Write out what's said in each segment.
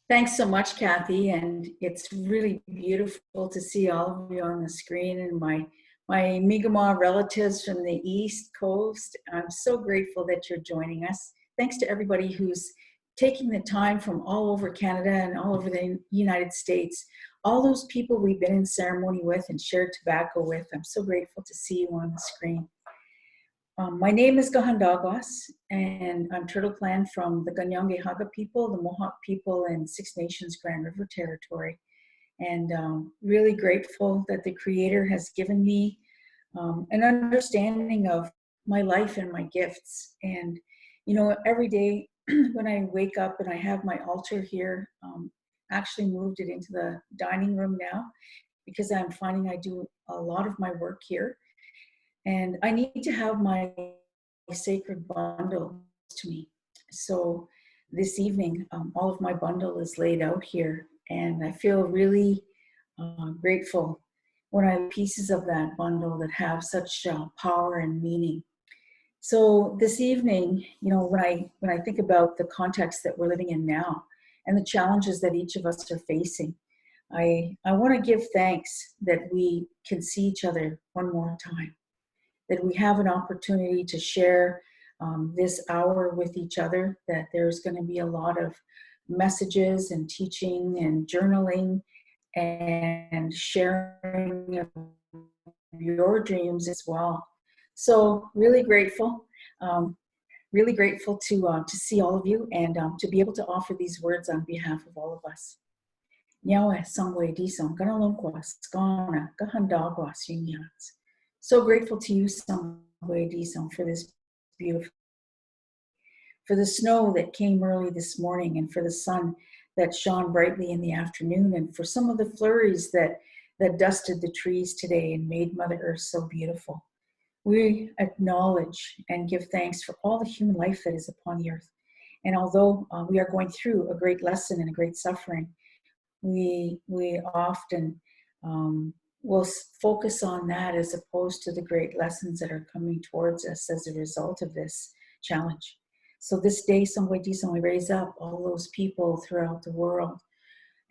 Thanks so much, Kathy, and it's really beautiful to see all of you on the screen and my Mi'kmaq relatives from the East Coast. I'm so grateful that you're joining us. Thanks to everybody who's taking the time from all over Canada and all over the United States. All those people we've been in ceremony with and shared tobacco with, I'm so grateful to see you on the screen. My name is Kahontakwas, and I'm Turtle Clan from the Kanien'kehá:ka people, the Mohawk people, and Six Nations Grand River Territory. And really grateful that the Creator has given me an understanding of my life and my gifts. And, you know, every day when I wake up and I have my altar here, actually moved it into the dining room now because I'm finding I do a lot of my work here. And I need to have my sacred bundle to me. So this evening, all of my bundle is laid out here, and I feel really grateful when I have pieces of that bundle that have such power and meaning. So this evening, you know, when I think about the context that we're living in now and the challenges that each of us are facing, I want to give thanks that we can see each other one more time, that we have an opportunity to share this hour with each other, that there's going to be a lot of messages and teaching and journaling and sharing of your dreams as well. So really grateful to see all of you and to be able to offer these words on behalf of all of us. Nyawe sangwe disong ganalongkwas gana Kahontakwas yunyats. So grateful to you, Sangwe Disong, for this beautiful, for the snow that came early this morning, and for the sun that shone brightly in the afternoon, and for some of the flurries that dusted the trees today and made Mother Earth so beautiful. We acknowledge and give thanks for all the human life that is upon the earth. And although we are going through a great lesson and a great suffering, we often we'll focus on that as opposed to the great lessons that are coming towards us as a result of this challenge. So this day, we raise up all those people throughout the world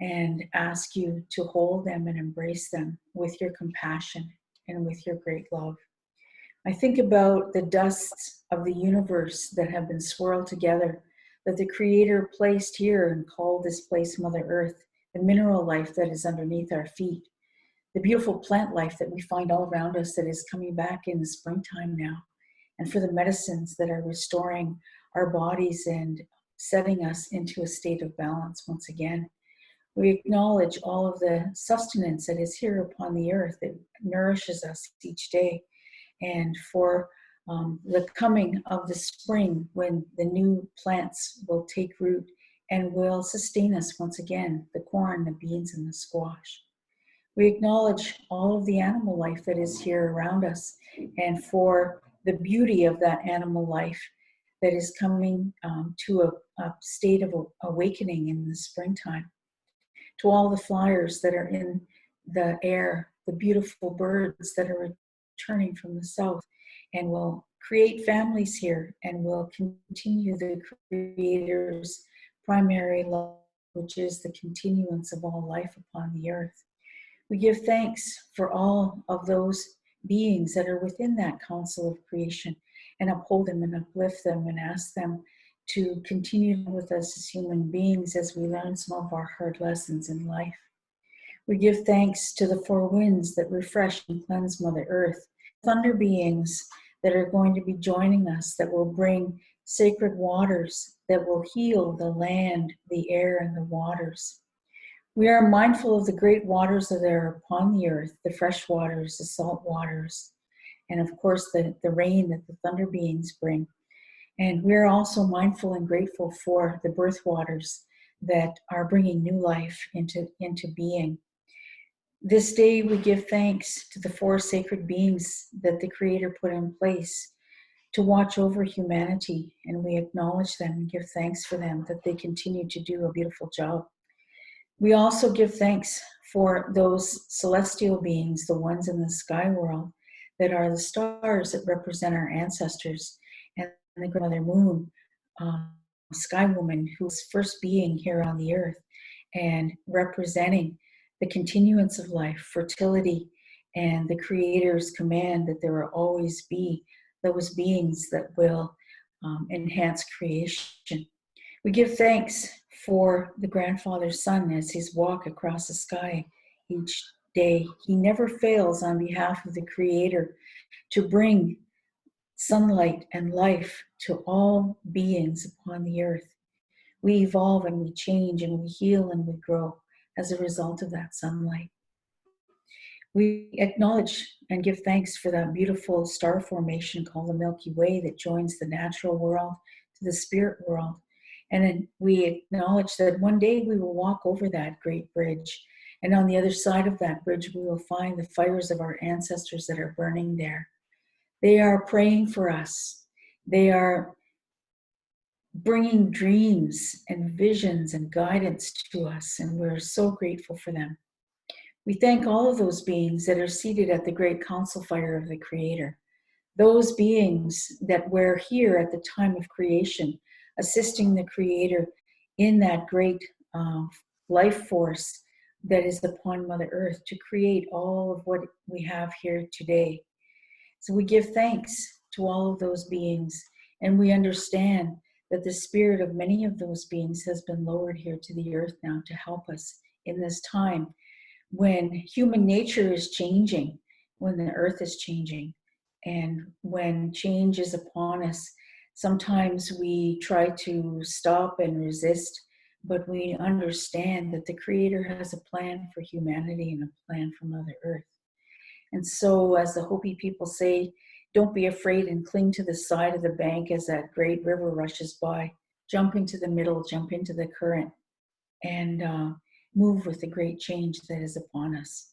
and ask you to hold them and embrace them with your compassion and with your great love. I think about the dusts of the universe that have been swirled together, that the Creator placed here and called this place Mother Earth, the mineral life that is underneath our feet, the beautiful plant life that we find all around us that is coming back in the springtime now, and for the medicines that are restoring our bodies and setting us into a state of balance once again. We acknowledge all of the sustenance that is here upon the earth that nourishes us each day, and for the coming of the spring when the new plants will take root and will sustain us once again, the corn, the beans, and the squash. We acknowledge all of the animal life that is here around us, and for the beauty of that animal life that is coming to a state of awakening in the springtime. To all the flyers that are in the air, the beautiful birds that are returning from the south and will create families here and will continue the Creator's primary love, which is the continuance of all life upon the earth. We give thanks for all of those beings that are within that council of creation and uphold them and uplift them and ask them to continue with us as human beings as we learn some of our hard lessons in life. We give thanks to the four winds that refresh and cleanse Mother Earth, thunder beings that are going to be joining us, that will bring sacred waters that will heal the land, the air, and the waters. We are mindful of the great waters that are upon the earth, the fresh waters, the salt waters, and of course the rain that the thunder beings bring. And we're also mindful and grateful for the birth waters that are bringing new life into being. This day we give thanks to the four sacred beings that the Creator put in place to watch over humanity, and we acknowledge them and give thanks for them, that they continue to do a beautiful job. We also give thanks for those celestial beings, the ones in the sky world, that are the stars that represent our ancestors, and the Grandmother Moon sky woman who was first being here on the earth and representing the continuance of life, fertility, and the Creator's command that there will always be those beings that will enhance creation. We give thanks for the grandfather's son as his walk across the sky each day. He never fails on behalf of the Creator to bring sunlight and life to all beings upon the earth. We evolve and we change and we heal and we grow as a result of that sunlight. We acknowledge and give thanks for that beautiful star formation called the Milky Way that joins the natural world to the spirit world. And then we acknowledge that one day we will walk over that great bridge. And on the other side of that bridge, we will find the fires of our ancestors that are burning there. They are praying for us. They are bringing dreams and visions and guidance to us, and we're so grateful for them. We thank all of those beings that are seated at the great council fire of the Creator, those beings that were here at the time of creation, assisting the Creator in that great life force that is upon Mother Earth to create all of what we have here today. So we give thanks to all of those beings, and we understand that the spirit of many of those beings has been lowered here to the earth now to help us in this time when human nature is changing, when the earth is changing, and when change is upon us. Sometimes we try to stop and resist, but we understand that the Creator has a plan for humanity and a plan for Mother Earth. And so, as the Hopi people say, don't be afraid and cling to the side of the bank as that great river rushes by. Jump into the middle, jump into the current, and move with the great change that is upon us.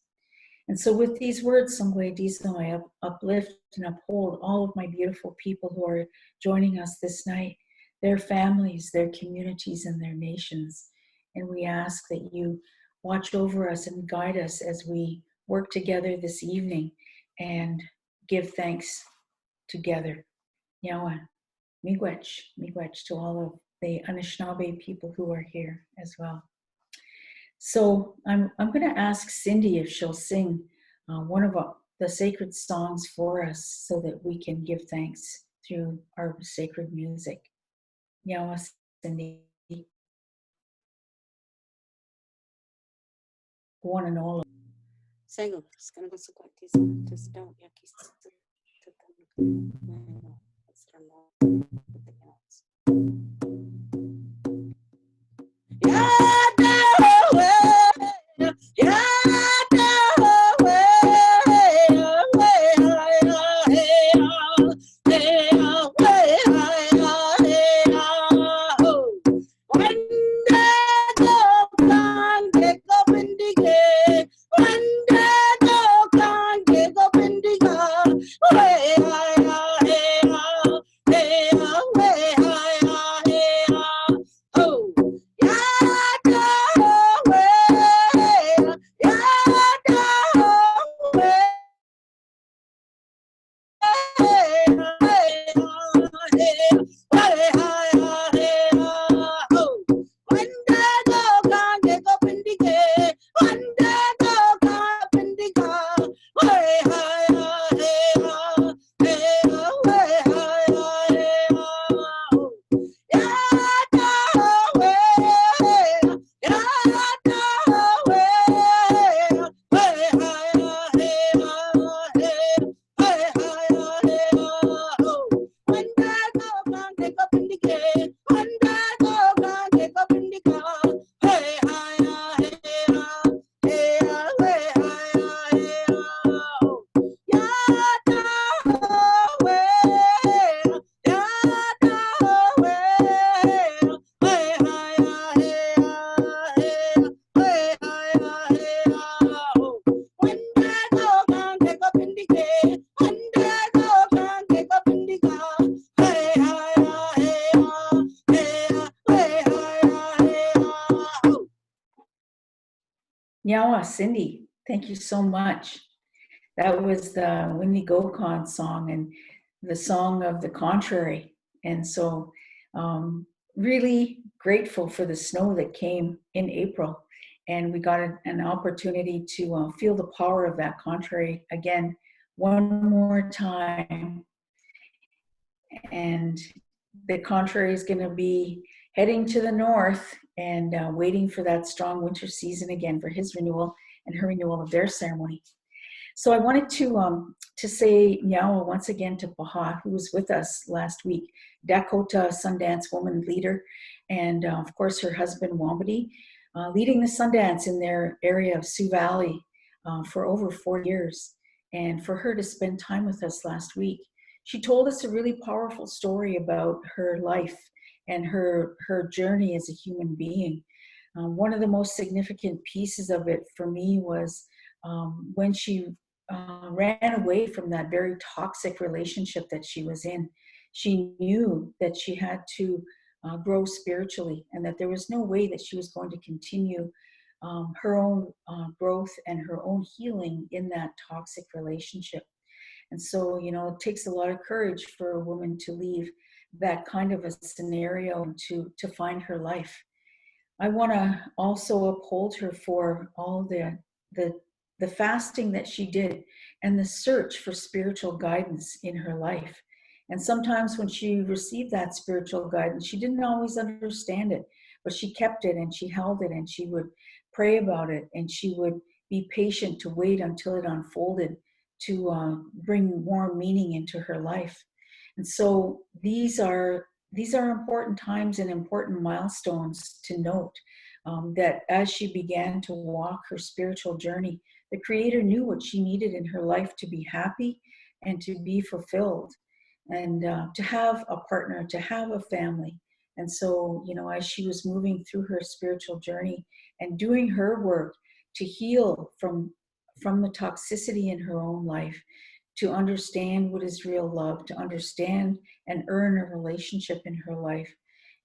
And so with these words, Sangwe Diso, I uplift and uphold all of my beautiful people who are joining us this night, their families, their communities, and their nations. And we ask that you watch over us and guide us as we work together this evening and give thanks together. Yawa, miigwech to all of the Anishinaabe people who are here as well. So I'm going to ask Cindy if she'll sing one of the sacred songs for us so that we can give thanks through our sacred music. Yawa, Cindy. One and all. Sego, skango sukwati just don't yakis. Nyawa, Cindy, thank you so much. That was the Winnie Gokon song and the song of the contrary. And so really grateful for the snow that came in April. And we got an opportunity to feel the power of that contrary again, one more time. And the contrary is going to be heading to the north and waiting for that strong winter season again for his renewal and her renewal of their ceremony. So I wanted to say Nyawa once again to Paha, who was with us last week, Dakota Sundance woman leader, and of course her husband Wambadi, leading the Sundance in their area of Sioux Valley for over 4 years. And for her to spend time with us last week, she told us a really powerful story about her life and her journey as a human being. One of the most significant pieces of it for me was when she ran away from that very toxic relationship that she was in. She knew that she had to grow spiritually and that there was no way that she was going to continue her own growth and her own healing in that toxic relationship. And so, you know, it takes a lot of courage for a woman to leave that kind of a scenario and to find her life. I want to also uphold her for all the fasting that she did and the search for spiritual guidance in her life. And sometimes when she received that spiritual guidance, she didn't always understand it, but she kept it and she held it and she would pray about it and she would be patient to wait until it unfolded to bring more meaning into her life. And so these are important times and important milestones to note, that as she began to walk her spiritual journey, the Creator knew what she needed in her life to be happy and to be fulfilled and to have a partner, to have a family. And so, you know, as she was moving through her spiritual journey and doing her work to heal from the toxicity in her own life, to understand what is real love, to understand and earn a relationship in her life,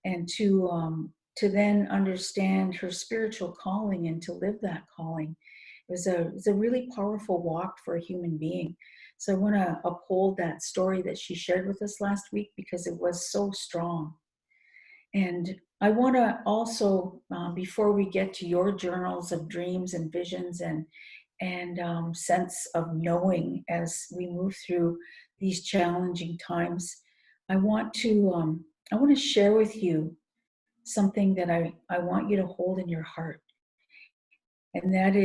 and to then understand her spiritual calling and to live that calling. It was a really powerful walk for a human being. So I want to uphold that story that she shared with us last week because it was so strong. And I want to also, before we get to your journals of dreams and visions and sense of knowing as we move through these challenging times, I want to share with you something that I want you to hold in your heart, and that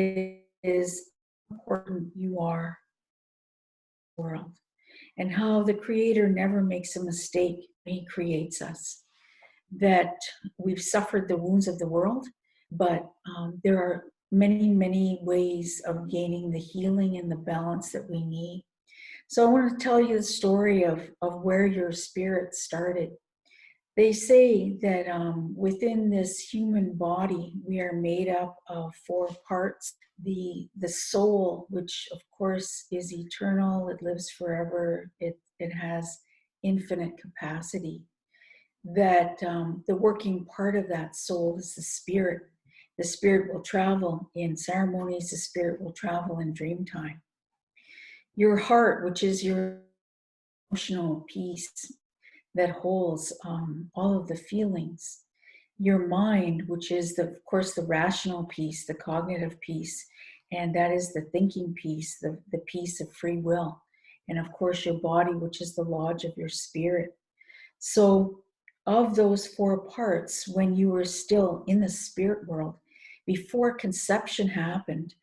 is how important you are in the world, and how the Creator never makes a mistake when He creates us. That we've suffered the wounds of the world, but there are many, many ways of gaining the healing and the balance that we need. So I want to tell you the story of where your spirit started. They say that within this human body, we are made up of 4 parts. The soul, which of course is eternal, it lives forever, it has infinite capacity. That the working part of that soul is the spirit. The spirit will travel in ceremonies, the spirit will travel in dream time. Your heart, which is your emotional piece that holds all of the feelings. Your mind, which is, of course, the rational piece, the cognitive piece, and that is the thinking piece, the piece of free will. And of course, your body, which is the lodge of your spirit. So of those 4 parts, when you were still in the spirit world, before conception happened,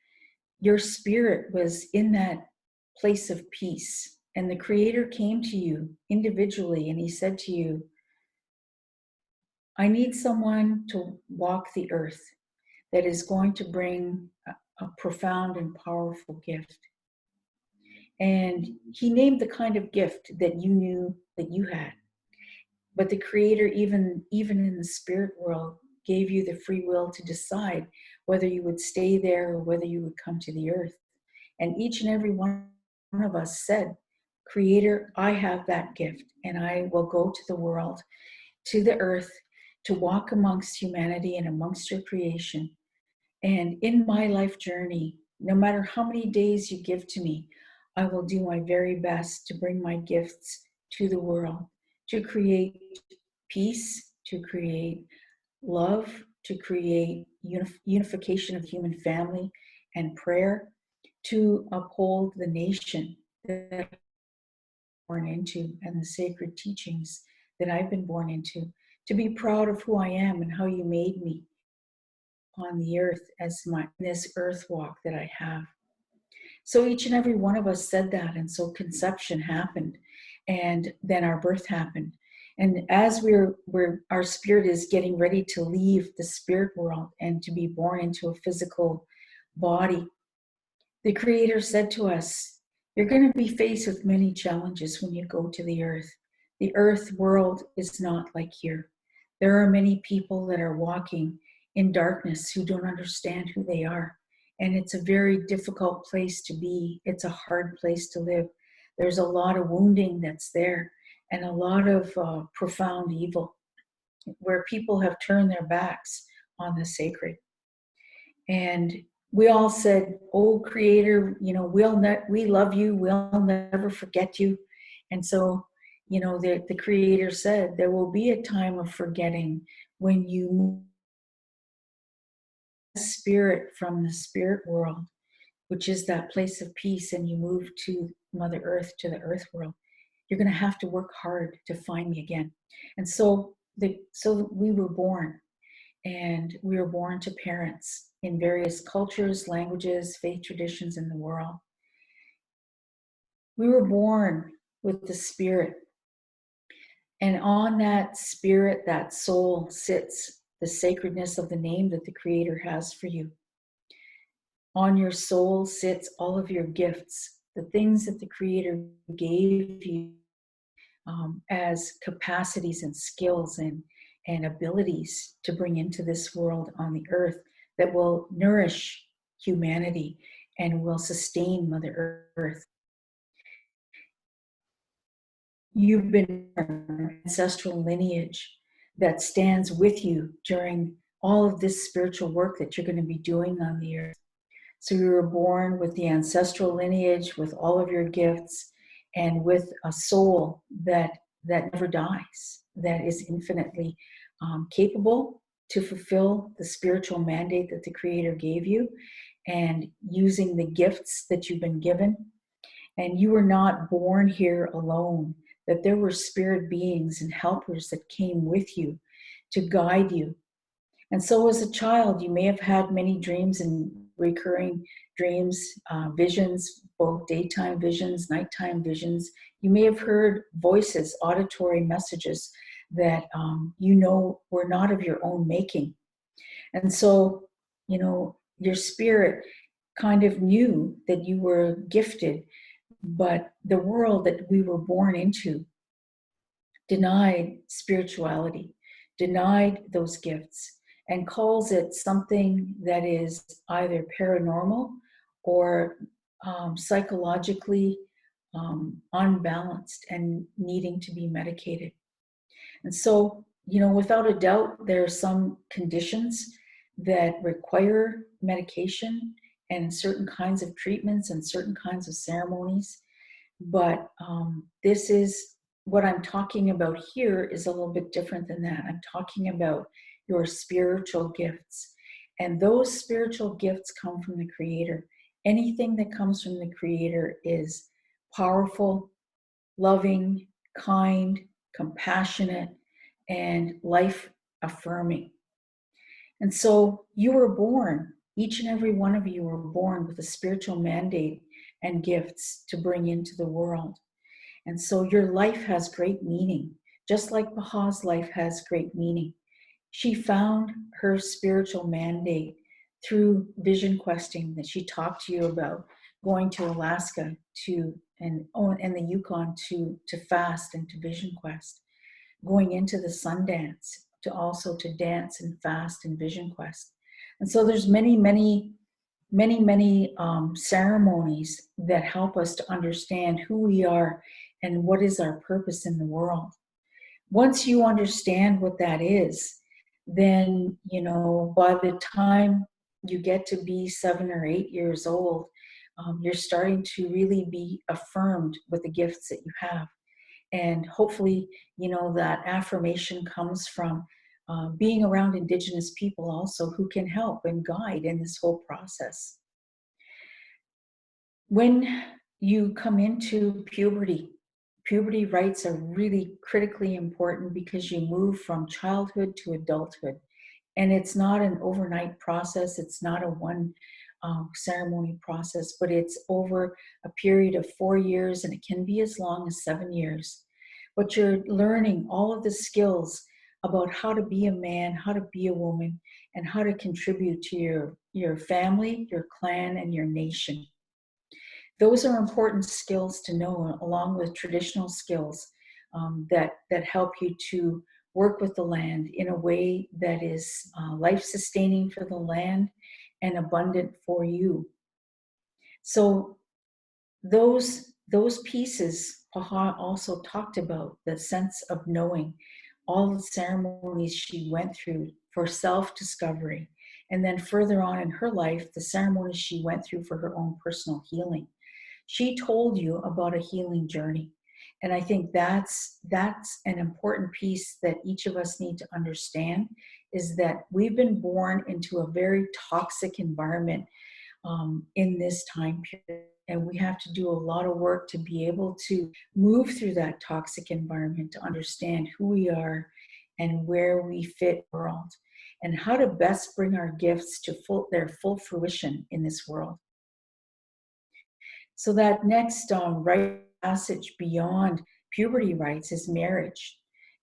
your spirit was in that place of peace. And the Creator came to you individually and He said to you, I need someone to walk the earth that is going to bring a profound and powerful gift. And He named the kind of gift that you knew that you had. But the Creator, even in the spirit world, gave you the free will to decide whether you would stay there or whether you would come to the earth. And each and every one of us said, Creator, I have that gift, and I will go to the world, to the earth, to walk amongst humanity and amongst your creation. And in my life journey, no matter how many days you give to me, I will do my very best to bring my gifts to the world, to create peace, to create love, to create unification of human family and prayer, to uphold the nation that I'm born into and the sacred teachings that I've been born into, to be proud of who I am and how you made me on the earth as this earth walk that I have. So each and every one of us said that, and so conception happened, and then our birth happened. And as our spirit is getting ready to leave the spirit world and to be born into a physical body, the Creator said to us, you're going to be faced with many challenges when you go to the earth. The earth world is not like here. There are many people that are walking in darkness who don't understand who they are. And it's a very difficult place to be. It's a hard place to live. There's a lot of wounding that's there and a lot of profound evil where people have turned their backs on the sacred. And we all said, oh, Creator, we love you. We'll never forget you. And so, the Creator said, there will be a time of forgetting when you move spirit from the spirit world, which is that place of peace, and you move to Mother Earth, to the earth world. You're going to have to work hard to find me again. And so we were born. And we were born to parents in various cultures, languages, faith traditions in the world. We were born with the spirit. And on that spirit, that soul, sits the sacredness of the name that the Creator has for you. On your soul sits all of your gifts, the things that the Creator gave you as capacities and skills and abilities to bring into this world on the earth that will nourish humanity and will sustain Mother Earth. You've been an ancestral lineage that stands with you during all of this spiritual work that you're going to be doing on the earth. So you were born with the ancestral lineage, with all of your gifts, and with a soul that never dies, that is infinitely capable to fulfill the spiritual mandate that the Creator gave you, and using the gifts that you've been given. And you were not born here alone, that there were spirit beings and helpers that came with you to guide you. And so as a child, you may have had many dreams and recurring dreams, visions, both daytime visions, nighttime visions. You may have heard voices, auditory messages that were not of your own making. And so, your spirit kind of knew that you were gifted, but the world that we were born into denied spirituality, denied those gifts, and calls it something that is either paranormal or psychologically unbalanced and needing to be medicated. And so, without a doubt, there are some conditions that require medication and certain kinds of treatments and certain kinds of ceremonies. But this is what I'm talking about here is a little bit different than that. I'm talking about your spiritual gifts. And those spiritual gifts come from the Creator. Anything that comes from the Creator is powerful, loving, kind, compassionate, and life affirming. And so you were born, each and every one of you were born with a spiritual mandate and gifts to bring into the world. And so your life has great meaning, just like Baha's life has great meaning. She found her spiritual mandate through vision questing that she talked to you about, going to Alaska and the Yukon to fast and to vision quest, going into the Sundance to dance and fast and vision quest. And so there's many ceremonies that help us to understand who we are and what is our purpose in the world. Once you understand what that is, then, by the time you get to be 7 or 8 years old, you're starting to really be affirmed with the gifts that you have. And hopefully, that affirmation comes from being around Indigenous people also who can help and guide in this whole process. When you come into puberty, puberty rites are really critically important because you move from childhood to adulthood. And it's not an overnight process, it's not a one ceremony process, but it's over a period of 4 years, and it can be as long as 7 years. But you're learning all of the skills about how to be a man, how to be a woman, and how to contribute to your family, your clan, and your nation. Those are important skills to know, along with traditional skills that help you to work with the land in a way that is life-sustaining for the land and abundant for you. So those pieces, Paha also talked about the sense of knowing, all the ceremonies she went through for self-discovery, and then further on in her life, the ceremonies she went through for her own personal healing. She told you about a healing journey. And I think that's an important piece that each of us need to understand, is that we've been born into a very toxic environment in this time period. And we have to do a lot of work to be able to move through that toxic environment, to understand who we are and where we fit in the world, and how to best bring our gifts to their full fruition in this world. So that next rite passage beyond puberty rites is marriage.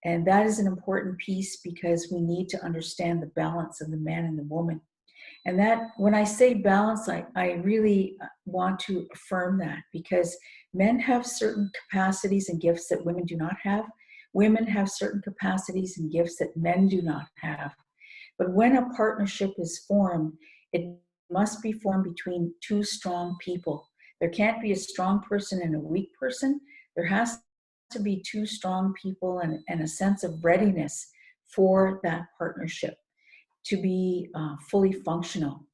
And that is an important piece because we need to understand the balance of the man and the woman. And that, when I say balance, I really want to affirm that, because men have certain capacities and gifts that women do not have. Women have certain capacities and gifts that men do not have. But when a partnership is formed, it must be formed between two strong people. There can't be a strong person and a weak person. There has to be two strong people and a sense of readiness for that partnership to be fully functional.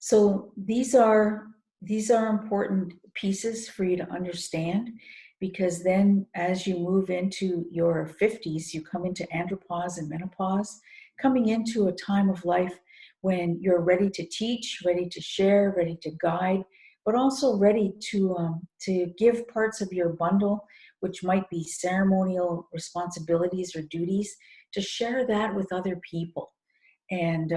So these are important pieces for you to understand, because then as you move into your 50s, you come into andropause and menopause, coming into a time of life when you're ready to teach, ready to share, ready to guide, but also ready to give parts of your bundle, which might be ceremonial responsibilities or duties, to share that with other people. And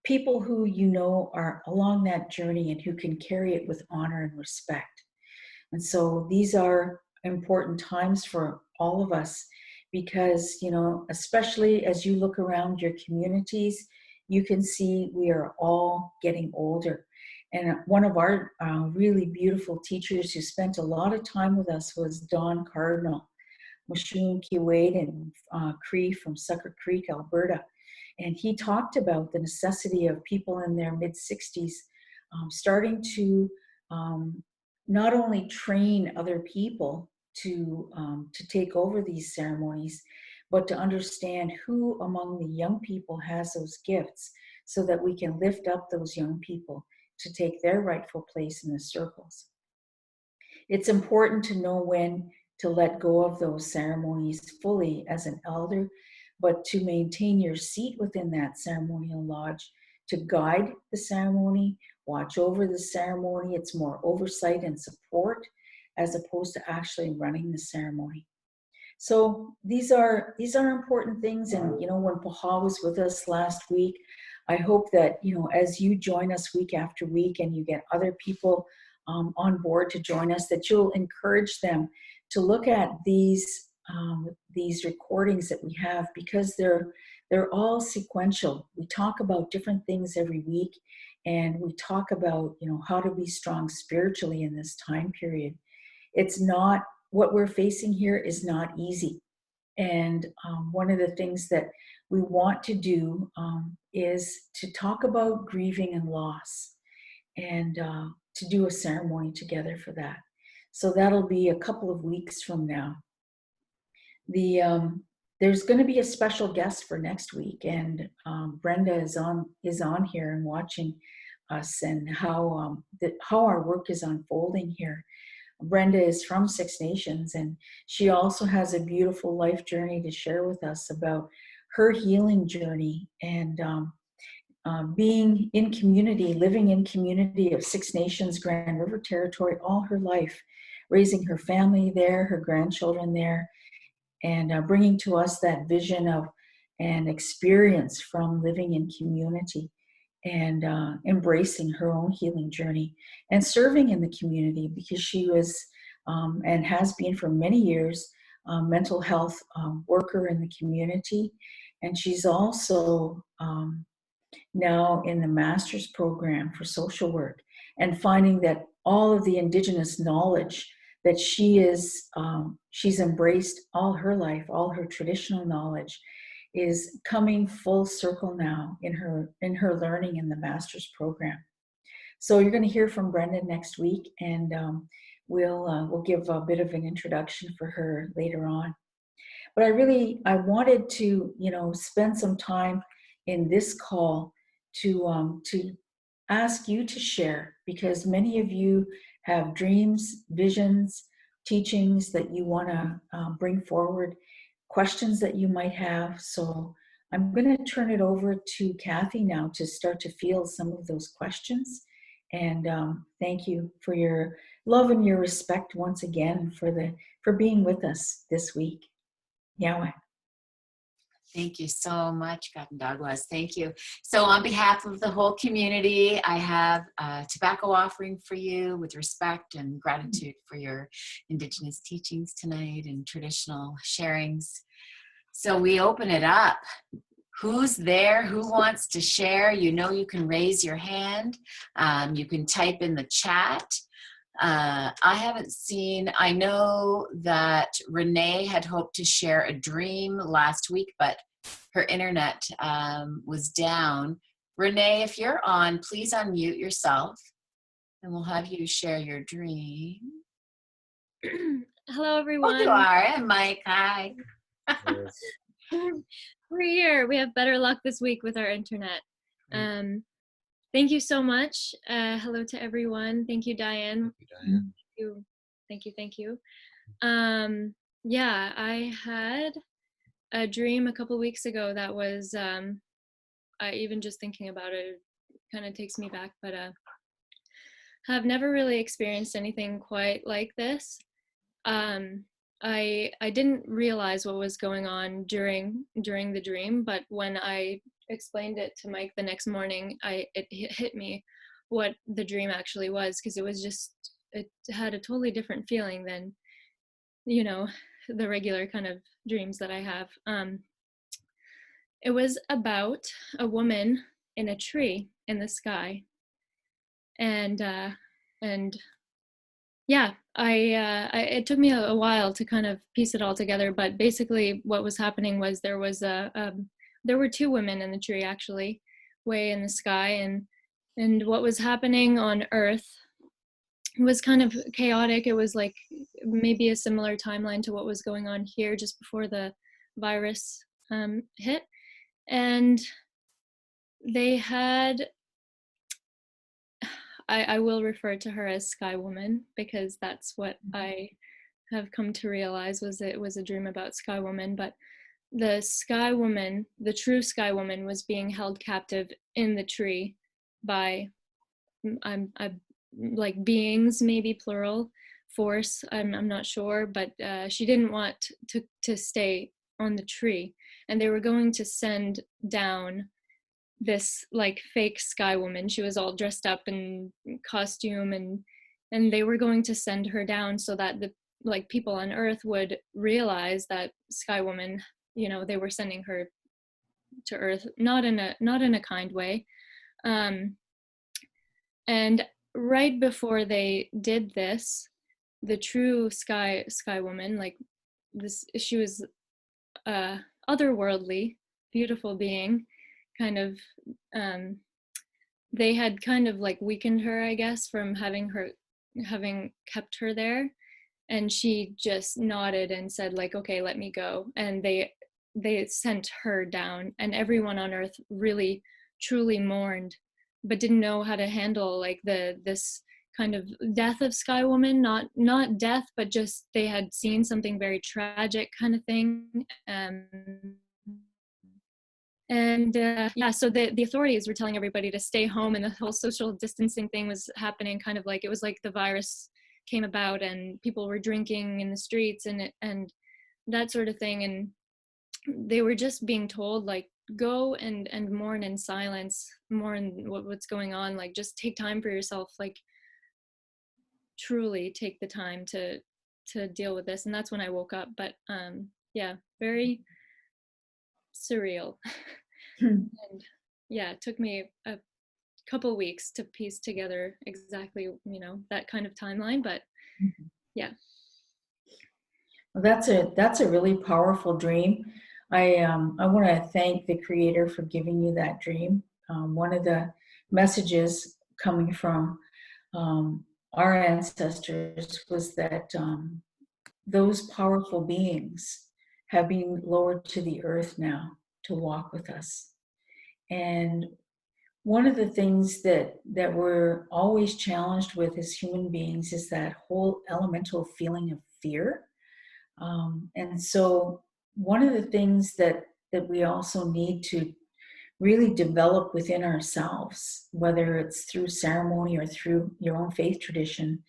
people who you know are along that journey and who can carry it with honor and respect. And so these are important times for all of us, because, you know, especially as you look around your communities, you can see we are all getting older. And one of our really beautiful teachers who spent a lot of time with us was Don Cardinal, Mashun Kiwade and Cree from Sucker Creek, Alberta. And he talked about the necessity of people in their mid-60s starting to not only train other people to take over these ceremonies, but to understand who among the young people has those gifts, so that we can lift up those young people to take their rightful place in the circles. It's important to know when to let go of those ceremonies fully as an elder, but to maintain your seat within that ceremonial lodge, to guide the ceremony, watch over the ceremony. It's more oversight and support as opposed to actually running the ceremony. So these are important things. And, you know, when Paha was with us last week, I hope that, you know, as you join us week after week and you get other people on board to join us, that you'll encourage them to look at these recordings that we have, because they're all sequential. We talk about different things every week, and we talk about, you know, how to be strong spiritually in this time period. It's not, what we're facing here is not easy. And one of the things that we want to do is to talk about grieving and loss, and to do a ceremony together for that. So that'll be a couple of weeks from now. There's going to be a special guest for next week, and Brenda is on here and watching us, and how our work is unfolding here. Brenda is from Six Nations, and she also has a beautiful life journey to share with us about her healing journey, and being in community, living in community of Six Nations, Grand River Territory all her life, raising her family there, her grandchildren there, and bringing to us that vision of and experience from living in community, and embracing her own healing journey and serving in the community, because she was and has been for many years a mental health worker in the community. And she's also now in the master's program for social work, and finding that all of the Indigenous knowledge that she's embraced all her life, all her traditional knowledge, is coming full circle now in her learning in the master's program. So you're going to hear from Brenda next week, and we'll give a bit of an introduction for her later on. But I wanted to, spend some time in this call to ask you to share, because many of you have dreams, visions, teachings that you want to bring forward, questions that you might have. So I'm going to turn it over to Cathy now to start to field some of those questions. And thank you for your love and your respect once again for being with us this week. Yahweh. Thank you so much, Kahontakwas. Thank you. So on behalf of the whole community, I have a tobacco offering for you with respect and gratitude for your Indigenous teachings tonight and traditional sharings. So we open it up. Who's there? Who wants to share? You can raise your hand. You can type in the chat. I know that Renee had hoped to share a dream last week, but her internet was down. Renee, if you're on, please unmute yourself and we'll have you share your dream. Hello, everyone. Oh, you are. And Mike, hi. We're here. We have better luck this week with our internet. Thank you so much. Hello to everyone. Thank you, Diane. Thank you. Yeah, I had a dream a couple weeks ago that was, I even just thinking about it kind of takes me back, but have never really experienced anything quite like this. I didn't realize what was going on during the dream, but when I explained it to Mike the next morning, it hit me what the dream actually was, because it had a totally different feeling than the regular kind of dreams that I have. It was about a woman in a tree in the sky, and yeah, it took me a while to kind of piece it all together, but basically what was happening was there were two women in the tree, actually, way in the sky, and what was happening on Earth was kind of chaotic. It was like maybe a similar timeline to what was going on here just before the virus hit, and they had, I will refer to her as Sky Woman, because that's what I have come to realize it was a dream about Sky Woman. But the Sky Woman, the true Sky Woman, was being held captive in the tree by like beings, maybe plural, force. I'm not sure, but she didn't want to stay on the tree, and they were going to send down this like fake Sky Woman. She was all dressed up in costume, and they were going to send her down so that the people on Earth would realize that Sky Woman, they were sending her to Earth, not in a kind way. And right before they did this, the true Sky Woman, like this, she was otherworldly, beautiful being, kind of, they had kind of like weakened her, I guess, from having kept her there, and she just nodded and said like, okay, let me go. And they sent her down, and everyone on Earth really truly mourned, but didn't know how to handle like this kind of death of Sky Woman, not death, but just they had seen something very tragic kind of thing. And yeah, so the authorities were telling everybody to stay home, and the whole social distancing thing was happening kind of like, it was like the virus came about and people were drinking in the streets and that sort of thing. And they were just being told, like, go and mourn in silence, mourn what's going on, like just take time for yourself, like truly take the time to deal with this. And that's when I woke up. But yeah, very surreal. And yeah, it took me a couple weeks to piece together exactly, you know, that kind of timeline. But yeah. Well, that's a really powerful dream. I want to thank the Creator for giving you that dream. One of the messages coming from our ancestors was that those powerful beings have been lowered to the earth now to walk with us. And one of the things that we're always challenged with as human beings is that whole elemental feeling of fear. And so one of the things that we also need to really develop within ourselves, whether it's through ceremony or through your own faith tradition,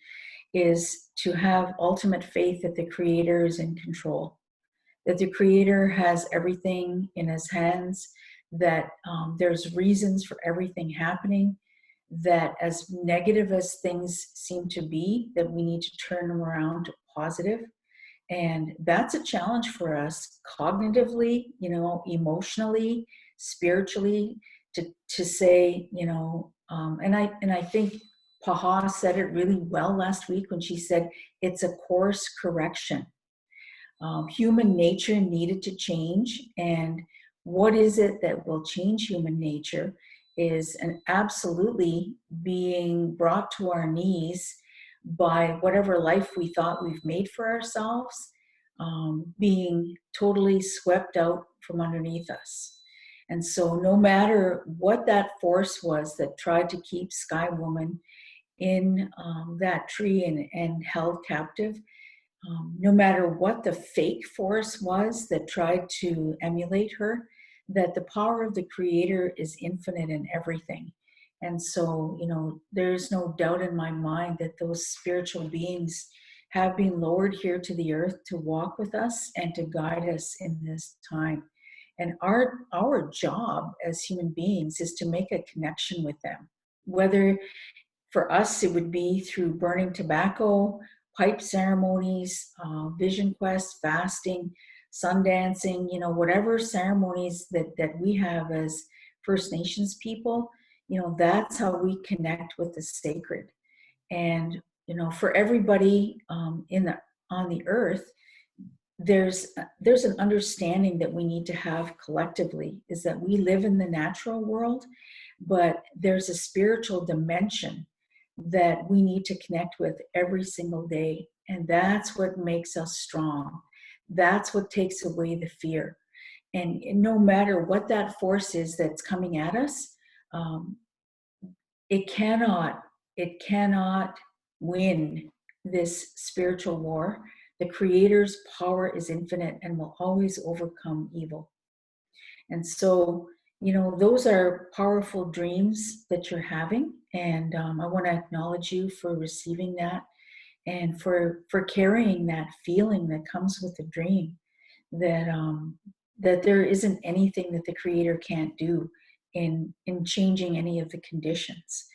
is to have ultimate faith that the Creator is in control, that the Creator has everything in His hands, that there's reasons for everything happening, that as negative as things seem to be, that we need to turn them around to positive. And that's a challenge for us cognitively, you know, emotionally, spiritually, to say, you know, and I think Paha said it really well last week when she said it's a course correction. Human nature needed to change, and what is it that will change human nature is an absolutely being brought to our knees by whatever life we thought we've made for ourselves, being totally swept out from underneath us. And so no matter what that force was that tried to keep Sky Woman in that tree and held captive, no matter what the fake force was that tried to emulate her, that the power of the Creator is infinite in everything. And so, you know, there's no doubt in my mind that those spiritual beings have been lowered here to the earth to walk with us and to guide us in this time. And our job as human beings is to make a connection with them. Whether for us it would be through burning tobacco, pipe ceremonies, vision quest, fasting, sun dancing, you know, whatever ceremonies that we have as First Nations people, you know, that's how we connect with the sacred. And, you know, for everybody on the earth, there's an understanding that we need to have collectively, is that we live in the natural world, but there's a spiritual dimension that we need to connect with every single day. And that's what makes us strong. That's what takes away the fear. And no matter what that force is that's coming at us, it cannot win this spiritual war. The Creator's power is infinite and will always overcome evil. And so, you know, those are powerful dreams that you're having. And I want to acknowledge you for receiving that and for carrying that feeling that comes with the dream, that that there isn't anything that the Creator can't do in changing any of the conditions.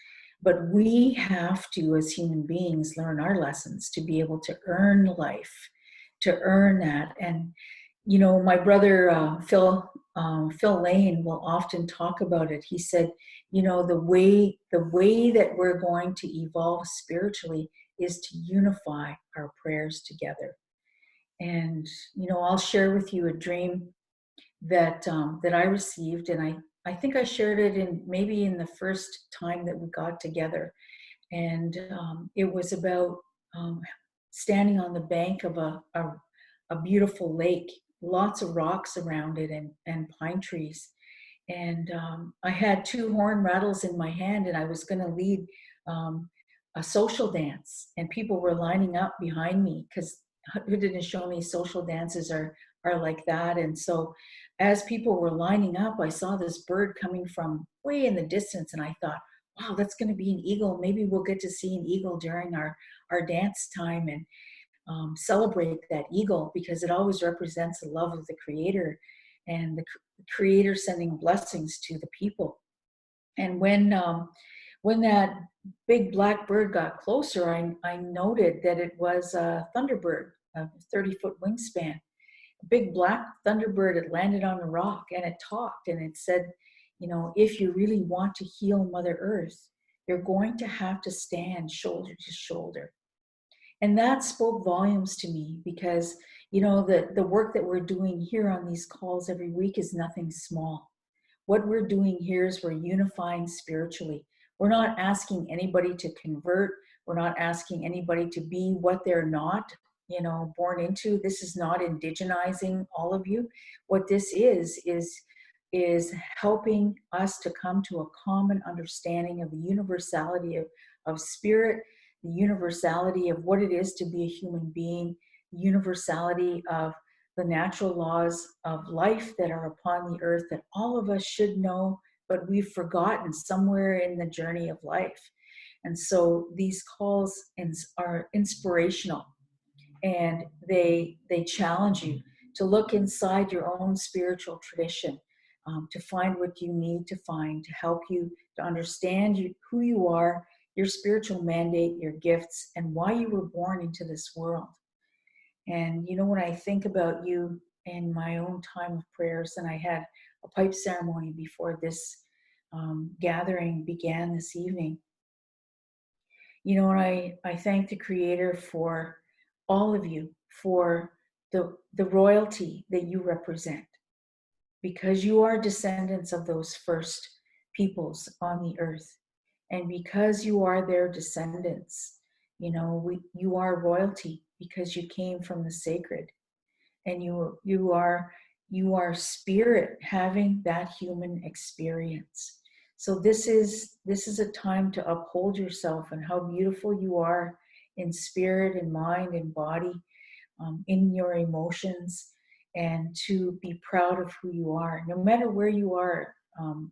But we have to, as human beings, learn our lessons to be able to earn life, to earn that. And, you know, my brother Phil Lane will often talk about it. He said, you know, the way that we're going to evolve spiritually is to unify our prayers together. And, you know, I'll share with you a dream that I received, and I think I shared it in the first time that we got together. And it was about standing on the bank of a beautiful lake, lots of rocks around it and pine trees. And I had two horn rattles in my hand, and I was going to lead a social dance, and people were lining up behind me because Haudenosaunee social dances are like that. And so as people were lining up, I saw this bird coming from way in the distance, and I thought, wow, that's going to be an eagle. Maybe we'll get to see an eagle during our dance time and celebrate that eagle, because it always represents the love of the Creator and the Creator sending blessings to the people. And when that big black bird got closer, I noted that it was a thunderbird, a 30-foot wingspan. A big black thunderbird had landed on a rock, and it talked, and it said, you know, if you really want to heal Mother Earth, you're going to have to stand shoulder to shoulder. And that spoke volumes to me, because, you know, the work that we're doing here on these calls every week is nothing small. What we're doing here is we're unifying spiritually. We're not asking anybody to convert. We're not asking anybody to be what they're not, you know, born into. This is not indigenizing all of you. What this is helping us to come to a common understanding of the universality of spirit, the universality of what it is to be a human being, the universality of the natural laws of life that are upon the earth that all of us should know, but we've forgotten somewhere in the journey of life. And so these calls are inspirational, and they challenge you to look inside your own spiritual tradition, to find what you need to find to help you to understand who you are, your spiritual mandate, your gifts, and why you were born into this world. And, you know, when I think about you in my own time of prayers, and I had a pipe ceremony before this gathering began this evening, you know, and I thank the Creator for all of you, for the royalty that you represent, because you are descendants of those first peoples on the earth. And because you are their descendants, you know, you are royalty, because you came from the sacred, and you are spirit having that human experience. So this is a time to uphold yourself and how beautiful you are in spirit and mind and body, in your emotions, and to be proud of who you are, no matter where you are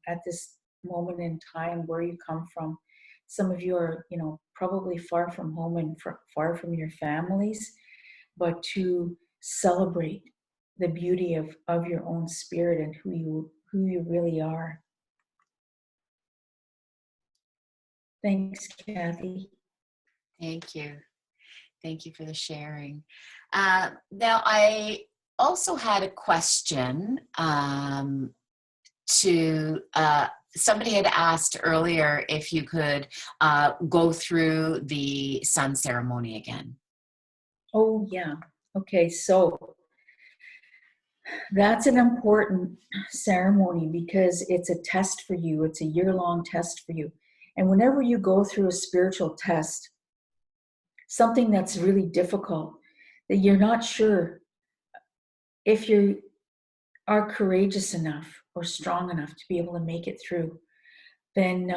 at this moment in time, where you come from. Some of you are, you know, probably far from home and far from your families, but to celebrate the beauty of your own spirit and who you really are. Thanks, Cathy. Thank you. Thank you for the sharing. Now, I also had a question to somebody had asked earlier if you could go through the sun ceremony again. Oh, yeah. Okay, so that's an important ceremony, because it's a test for you. It's a year-long test for you. And whenever you go through a spiritual test, something that's really difficult, that you're not sure if you are courageous enough or strong enough to be able to make it through, then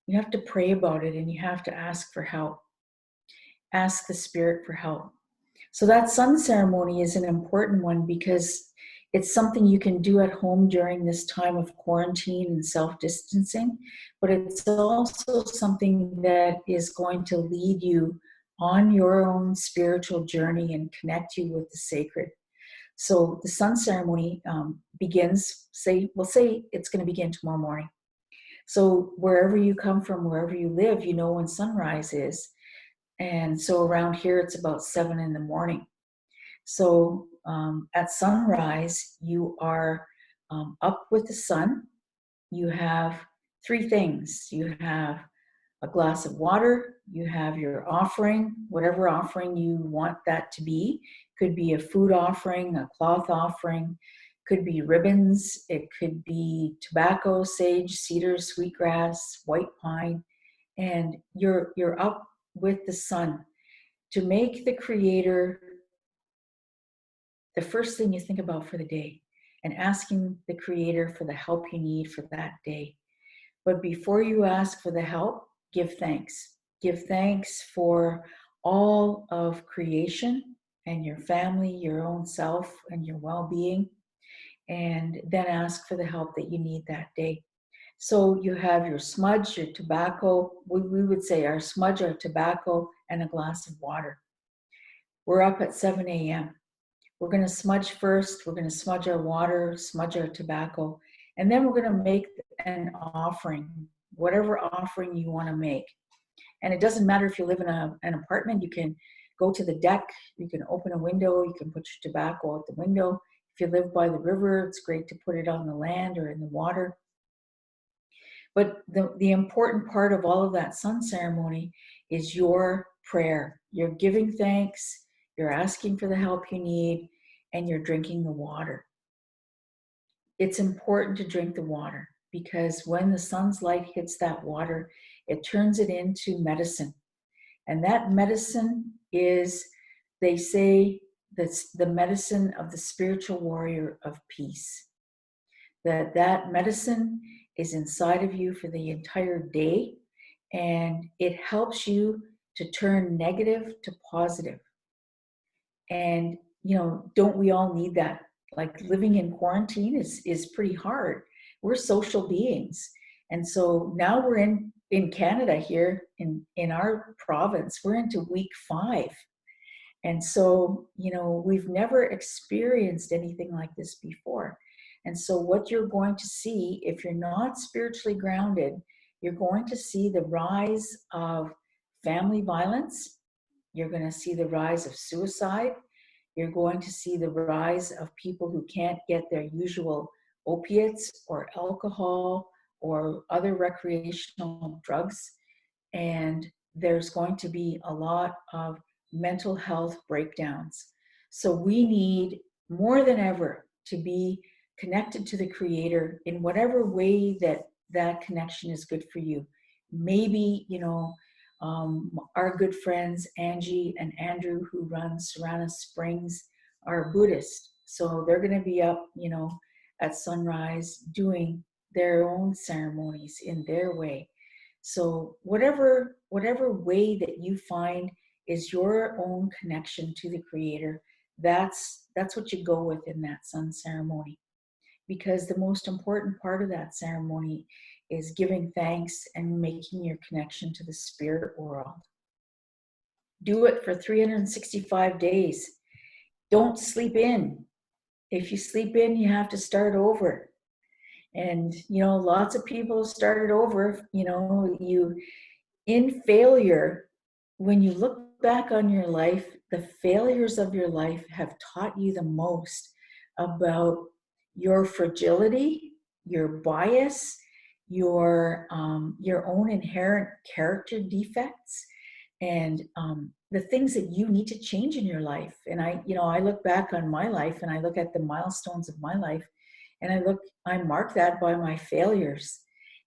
you have to pray about it, and you have to ask for help. Ask the Spirit for help. So that sun ceremony is an important one, because it's something you can do at home during this time of quarantine and self-distancing, but it's also something that is going to lead you on your own spiritual journey and connect you with the sacred. So the sun ceremony begins, we'll say it's going to begin tomorrow morning. So wherever you come from, wherever you live, you know when sunrise is. And so around here, it's about 7 in the morning. So at sunrise, you are up with the sun. You have 3 things. You have a glass of water, you have your offering, whatever offering you want that to be. Could be a food offering, a cloth offering, could be ribbons, it could be tobacco, sage, cedar, sweetgrass, white pine, and you're up with the sun to make the Creator the first thing you think about for the day, and asking the Creator for the help you need for that day. But before you ask for the help, give thanks. Give thanks for all of creation and your family, your own self, and your well-being. and then ask for the help that you need that day. So you have your smudge, your tobacco. We would say our smudge, our tobacco, and a glass of water. We're up at 7 a.m. We're going to smudge first. We're going to smudge our water, smudge our tobacco, and then we're going to make an offering, whatever offering you want to make. And it doesn't matter if you live in an apartment. You can go to the deck. You can open a window. You can put your tobacco out the window. If you live by the river, it's great to put it on the land or in the water. But the important part of all of that sun ceremony is your prayer. You're giving thanks, you're asking for the help you need, and you're drinking the water. It's important to drink the water because when the sun's light hits that water, it turns it into medicine. And that medicine is, they say, that's the medicine of the spiritual warrior of peace. That medicine is inside of you for the entire day, and it helps you to turn negative to positive. And, don't we all need that? Like living in quarantine is pretty hard. We're social beings. And so now we're in Canada here, in our province, we're into week 5. And so, we've never experienced anything like this before. And so what you're going to see, if you're not spiritually grounded, you're going to see the rise of family violence. You're going to see the rise of suicide. You're going to see the rise of people who can't get their usual opiates or alcohol or other recreational drugs. And there's going to be a lot of mental health breakdowns. So we need more than ever to be connected to the Creator in whatever way that connection is good for you. Maybe, our good friends Angie and Andrew, who run Serana Springs, are Buddhist. So they're going to be up, at sunrise doing their own ceremonies in their way. So whatever way that you find is your own connection to the Creator, that's what you go with in that sun ceremony. Because the most important part of that ceremony is giving thanks and making your connection to the spirit world. Do it for 365 days. Don't sleep in. If you sleep in, you have to start over. And, lots of people started over, in failure. When you look back on your life, the failures of your life have taught you the most about your fragility, your bias, your own inherent character defects, and the things that you need to change in your life. And I look back on my life and I look at the milestones of my life, and I mark that by my failures.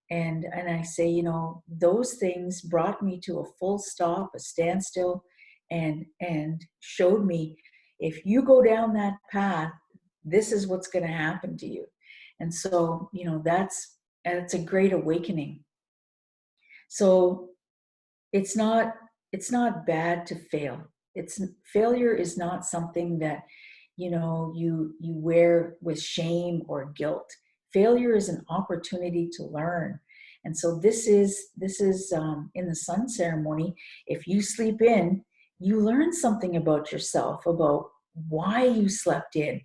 And I say, those things brought me to a full stop, a standstill, and showed me, if you go down that path, this is what's going to happen to you. And so, that's a great awakening. So it's not bad to fail. Failure is not something that, you wear with shame or guilt. Failure is an opportunity to learn. And so this is in the sun ceremony. If you sleep in, you learn something about yourself, about why you slept in.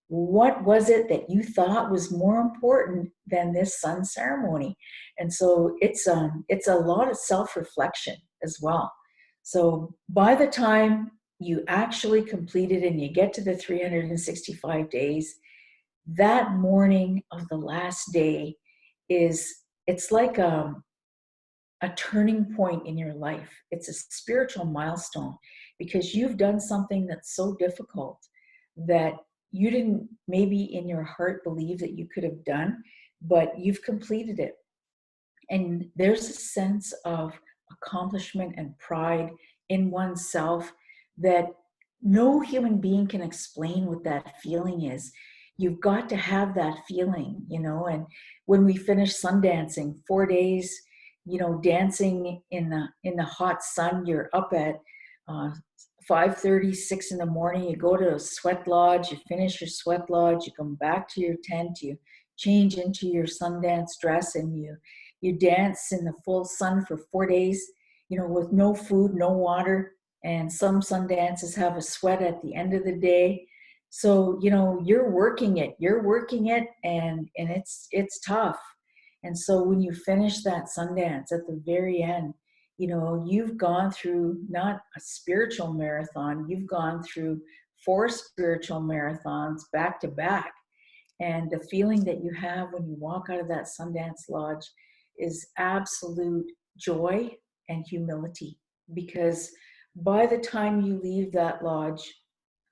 What was it that you thought was more important than this sun ceremony? And so it's a lot of self-reflection as well. So by the time you actually complete it and you get to the 365 days, that morning of the last day it's like a turning point in your life. It's a spiritual milestone because you've done something that's so difficult that you didn't maybe in your heart believe that you could have done, but you've completed it. And there's a sense of accomplishment and pride in oneself that no human being can explain what that feeling is. You've got to have that feeling, and when we finish sun dancing, 4 days, dancing in the hot sun, you're up at 5:30, 6 in the morning, you go to a sweat lodge, you finish your sweat lodge, you come back to your tent, you change into your Sundance dress, and you dance in the full sun for 4 days, with no food, no water. And some sun dances have a sweat at the end of the day. So, you're working it, and it's tough. And so when you finish that Sundance at the very end, you've gone through not a spiritual marathon, you've gone through 4 spiritual marathons back to back. And the feeling that you have when you walk out of that Sundance Lodge is absolute joy and humility. Because by the time you leave that lodge,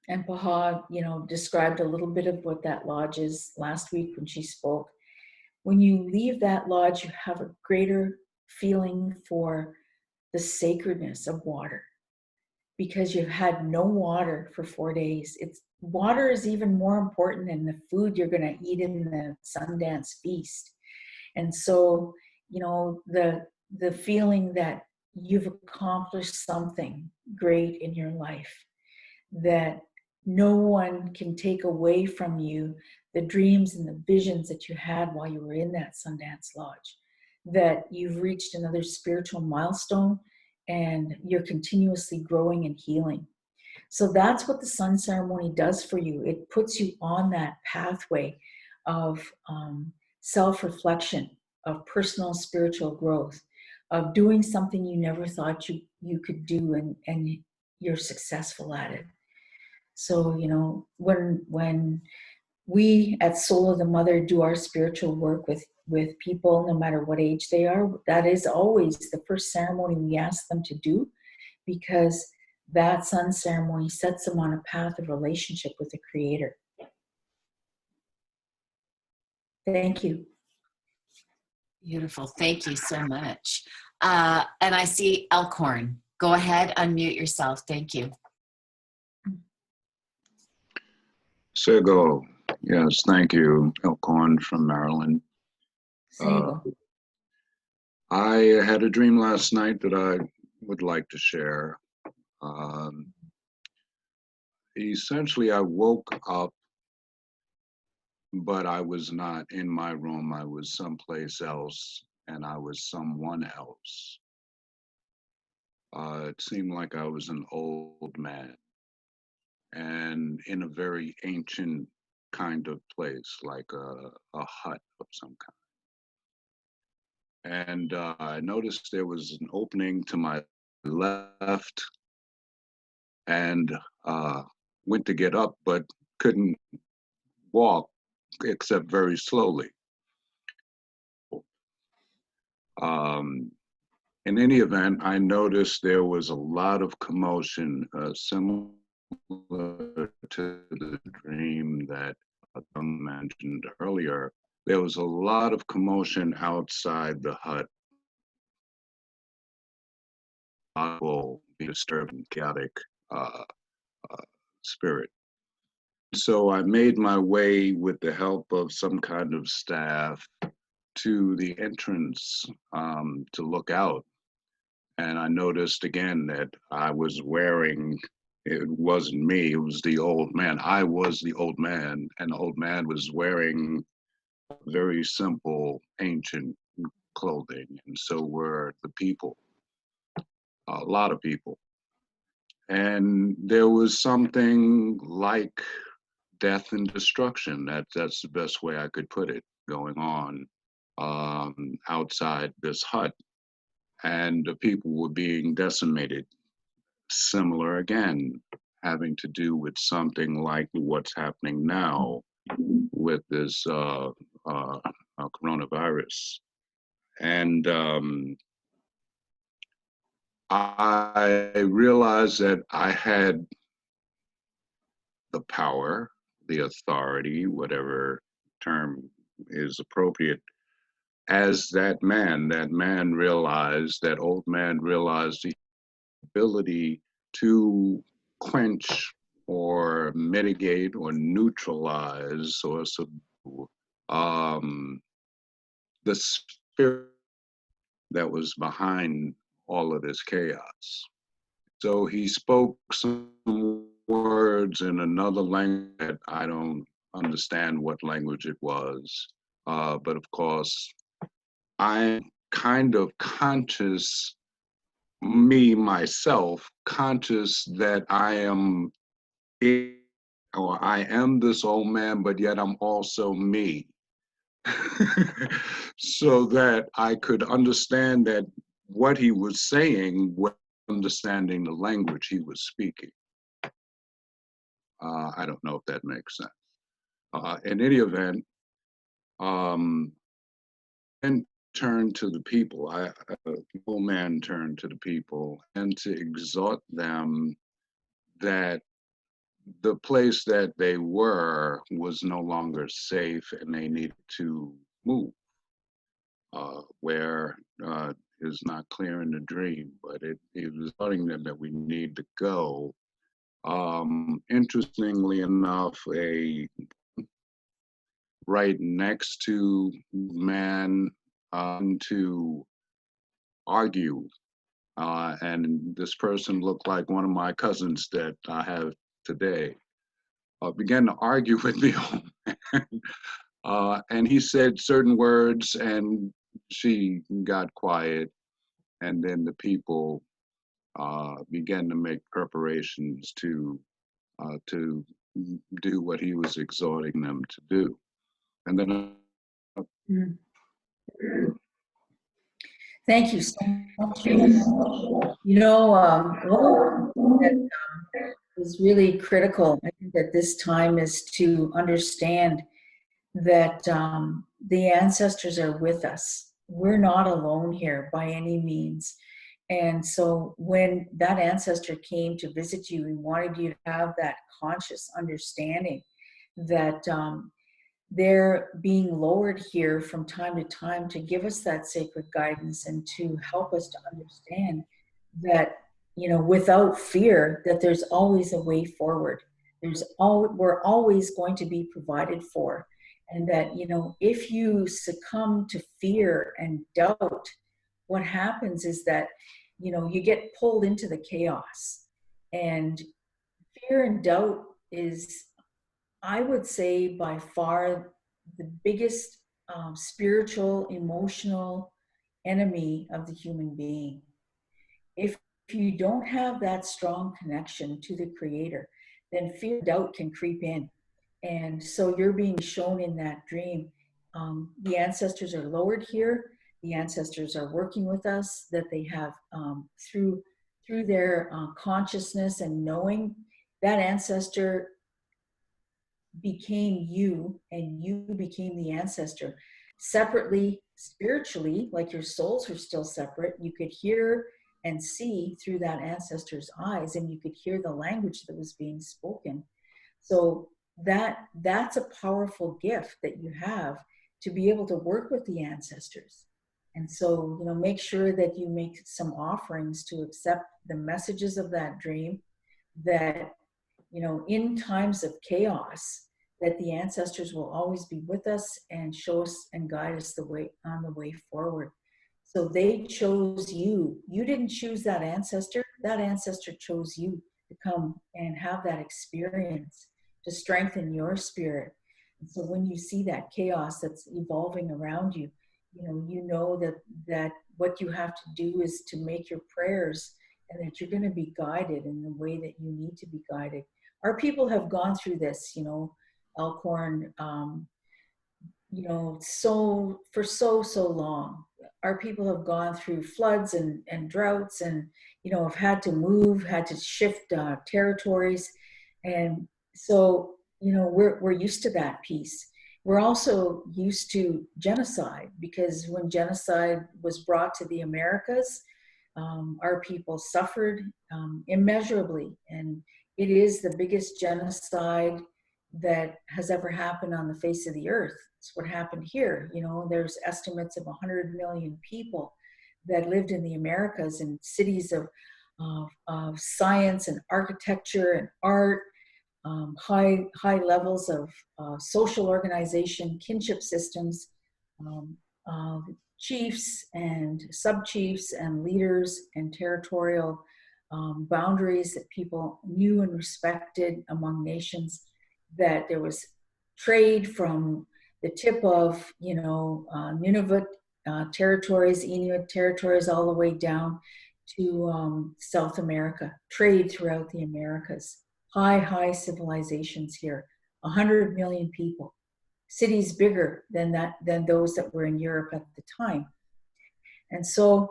and Paha, described a little bit of what that lodge is last week when she spoke. When you leave that lodge, you have a greater feeling for the sacredness of water, because you've had no water for 4 days. Water is even more important than the food you're going to eat in the Sundance feast. And so, the feeling that you've accomplished something great in your life, that no one can take away from you the dreams and the visions that you had while you were in that Sundance Lodge, that you've reached another spiritual milestone and you're continuously growing and healing. So that's what the sun ceremony does for you. It puts you on that pathway of self-reflection, of personal spiritual growth, of doing something you never thought you could do, and you're successful at it. So, when we at Soul of the Mother do our spiritual work with people, no matter what age they are, that is always the first ceremony we ask them to do, because that sun ceremony sets them on a path of relationship with the Creator. Thank you. Beautiful. Thank you so much. And I see Elkhorn. Go ahead, unmute yourself. Thank you. Sego, yes, thank you. Elkhorn from Maryland. I had a dream last night that I would like to share. Essentially, I woke up, but I was not in my room. I was someplace else, and I was someone else. It seemed like I was an old man, and in a very ancient kind of place, like a hut of some kind. And I noticed there was an opening to my left, and went to get up, but couldn't walk except very slowly. In any event, I noticed there was a lot of commotion, similar to the dream that I mentioned earlier. There was a lot of commotion outside the hut. Will be disturbed and chaotic spirit. So I made my way with the help of some kind of staff to the entrance to look out. And I noticed again that I was wearing, it wasn't me, it was the old man. I was the old man, and the old man was wearing very simple, ancient clothing. And so were the people, a lot of people. And there was something like death and destruction. That's the best way I could put it, going on outside this hut. And the people were being decimated. Similar again, having to do with something like what's happening now with this coronavirus. And I realized that I had the power, the authority, whatever term is appropriate, as that man realized, that old man realized the ability to quench or mitigate or neutralize or subdue the spirit that was behind all of this chaos. So he spoke some words in another language that I don't understand what language it was. But of course, I'm kind of conscious, myself, conscious that I am or I am this old man, but yet I'm also me. So that I could understand that what he was saying was understanding the language he was speaking. I don't know if that makes sense. In any event, and turn to the people. The old man turned to the people and to exhort them that the place that they were was no longer safe and they needed to move. Where is not clear in the dream, but it was telling them that we need to go. Interestingly enough, right next to man to argue. And this person looked like one of my cousins that I have today. Began to argue with the old man. And he said certain words and she got quiet. And then the people began to make preparations to do what he was exhorting them to do. And then Thank you so much. You know, one thing that is really critical, I think, at this time is to understand that the ancestors are with us. We're not alone here by any means. And so when that ancestor came to visit you, he wanted you to have that conscious understanding that they're being lowered here from time to time to give us that sacred guidance and to help us to understand that, you know, without fear, that there's always a way forward. We're always going to be provided for. And that, you know, if you succumb to fear and doubt, what happens is that, you know, you get pulled into the chaos. And fear and doubt is, I would say, by far the biggest spiritual, emotional enemy of the human being. If you don't have that strong connection to the Creator, then fear and doubt can creep in. And so you're being shown in that dream. The ancestors are lowered here. The ancestors are working with us, that they have through their consciousness and knowing, that ancestor became you and you became the ancestor. Separately, spiritually, like your souls are still separate, you could hear and see through that ancestor's eyes, and you could hear the language that was being spoken. So that's a powerful gift that you have, to be able to work with the ancestors. And so, you know, make sure that you make some offerings to accept the messages of that dream, that, you know, in times of chaos, that the ancestors will always be with us and show us and guide us on the way forward. So they chose you. You didn't choose that ancestor. That ancestor chose you to come and have that experience, to strengthen your spirit. And so when you see that chaos that's evolving around you, you know that what you have to do is to make your prayers, and that you're going to be guided in the way that you need to be guided. Our people have gone through this, you know, Elkhorn, you know, for so long. Our people have gone through floods and droughts, and, you know, have had to move, had to shift territories. And so, you know, we're used to that piece. We're also used to genocide, because when genocide was brought to the Americas, our people suffered immeasurably. And it is the biggest genocide that has ever happened on the face of the earth. It's what happened here. You know, there's estimates of 100 million people that lived in the Americas, in cities of science and architecture and art, high levels of social organization, kinship systems, chiefs and sub-chiefs and leaders and territorial boundaries that people knew and respected among nations, that there was trade from the tip of, Nunavut territories, Inuit territories, all the way down to South America, trade throughout the Americas. High civilizations here, 100 million people, cities bigger than those that were in Europe at the time. And so,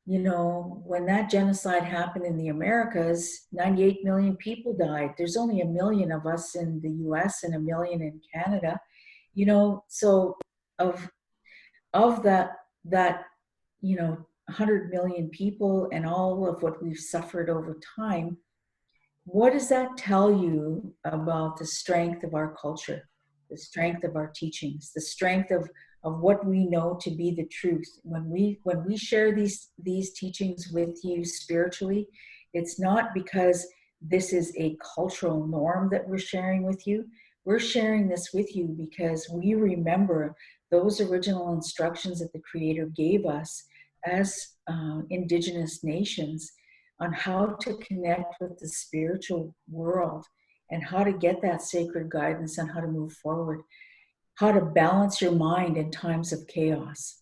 when that genocide happened in the Americas, 98 million people died. There's only 1 million of us in the US and 1 million in Canada. So of that 100 million people and all of what we've suffered over time, what does that tell you about the strength of our culture, the strength of our teachings, the strength of what we know to be the truth? When we share these teachings with you spiritually, it's not because this is a cultural norm that we're sharing with you. We're sharing this with you because we remember those original instructions that the Creator gave us as Indigenous nations on how to connect with the spiritual world and how to get that sacred guidance on how to move forward, how to balance your mind in times of chaos,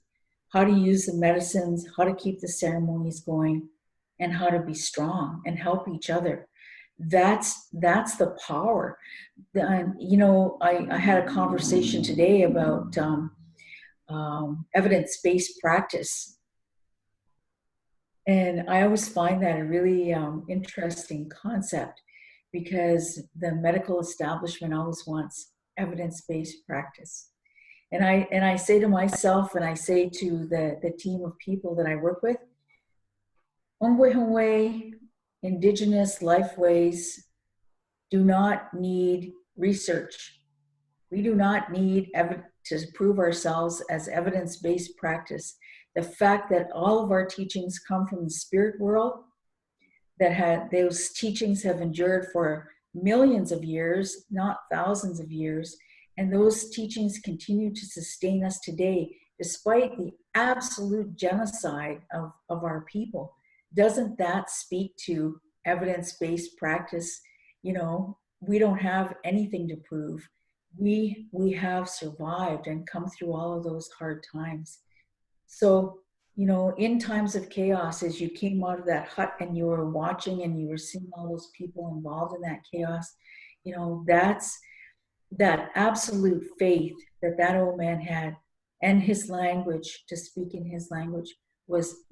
how to use the medicines, how to keep the ceremonies going, and how to be strong and help each other. That's the power. I had a conversation today about evidence-based practice. And I always find that a really interesting concept, because the medical establishment always wants evidence-based practice. And I say to myself, and I say to the team of people that I work with, Ongwe Indigenous lifeways do not need research. We do not need to prove ourselves as evidence-based practice. The fact that all of our teachings come from the spirit world, that those teachings have endured for millions of years, not thousands of years, and those teachings continue to sustain us today, despite the absolute genocide of our people. Doesn't that speak to evidence-based practice? We don't have anything to prove. We have survived and come through all of those hard times. So, in times of chaos, as you came out of that hut and you were watching and you were seeing all those people involved in that chaos, that's that absolute faith that old man had, and his language, to speak in his language, was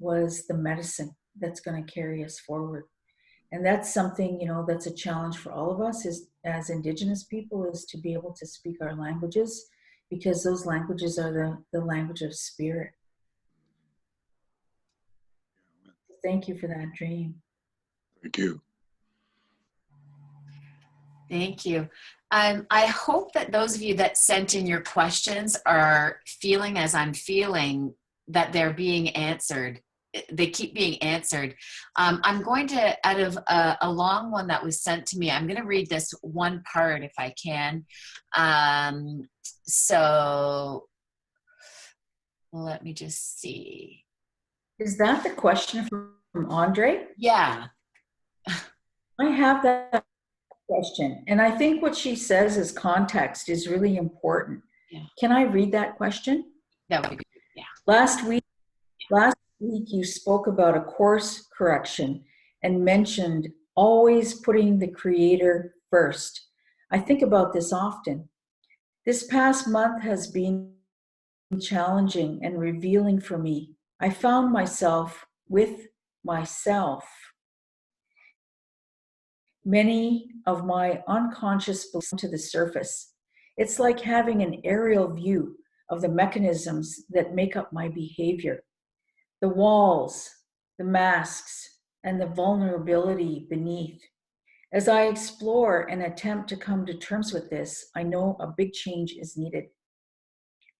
the medicine that's going to carry us forward. And that's something, that's a challenge for all of us as Indigenous people, is to be able to speak our languages, because those languages are the language of spirit. Thank you for that dream. Thank you. Thank you. I hope that those of you that sent in your questions are feeling, as I'm feeling, that they're being answered. They keep being answered. I'm going to, out of a long one that was sent to me, I'm going to read this one part if I can. So let me just see. Is that the question from Andre? Yeah. I have that question. And I think what she says is context is really important. Yeah. Can I read that question? That would be good. Yeah. Last week you spoke about a course correction and mentioned always putting the Creator first. I think about this often. This past month has been challenging and revealing for me. I found myself with myself. Many of my unconscious beliefs to the surface. It's like having an aerial view of the mechanisms that make up my behavior. The walls, the masks, and the vulnerability beneath. As I explore and attempt to come to terms with this, I know a big change is needed.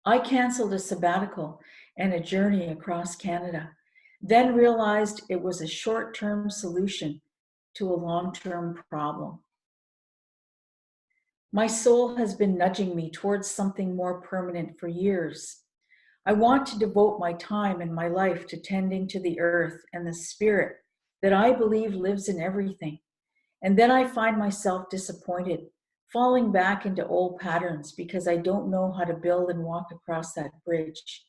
I canceled a sabbatical and a journey across Canada, then realized it was a short-term solution to a long-term problem. My soul has been nudging me towards something more permanent for years. I want to devote my time and my life to tending to the earth and the spirit that I believe lives in everything. And then I find myself disappointed, falling back into old patterns because I don't know how to build and walk across that bridge.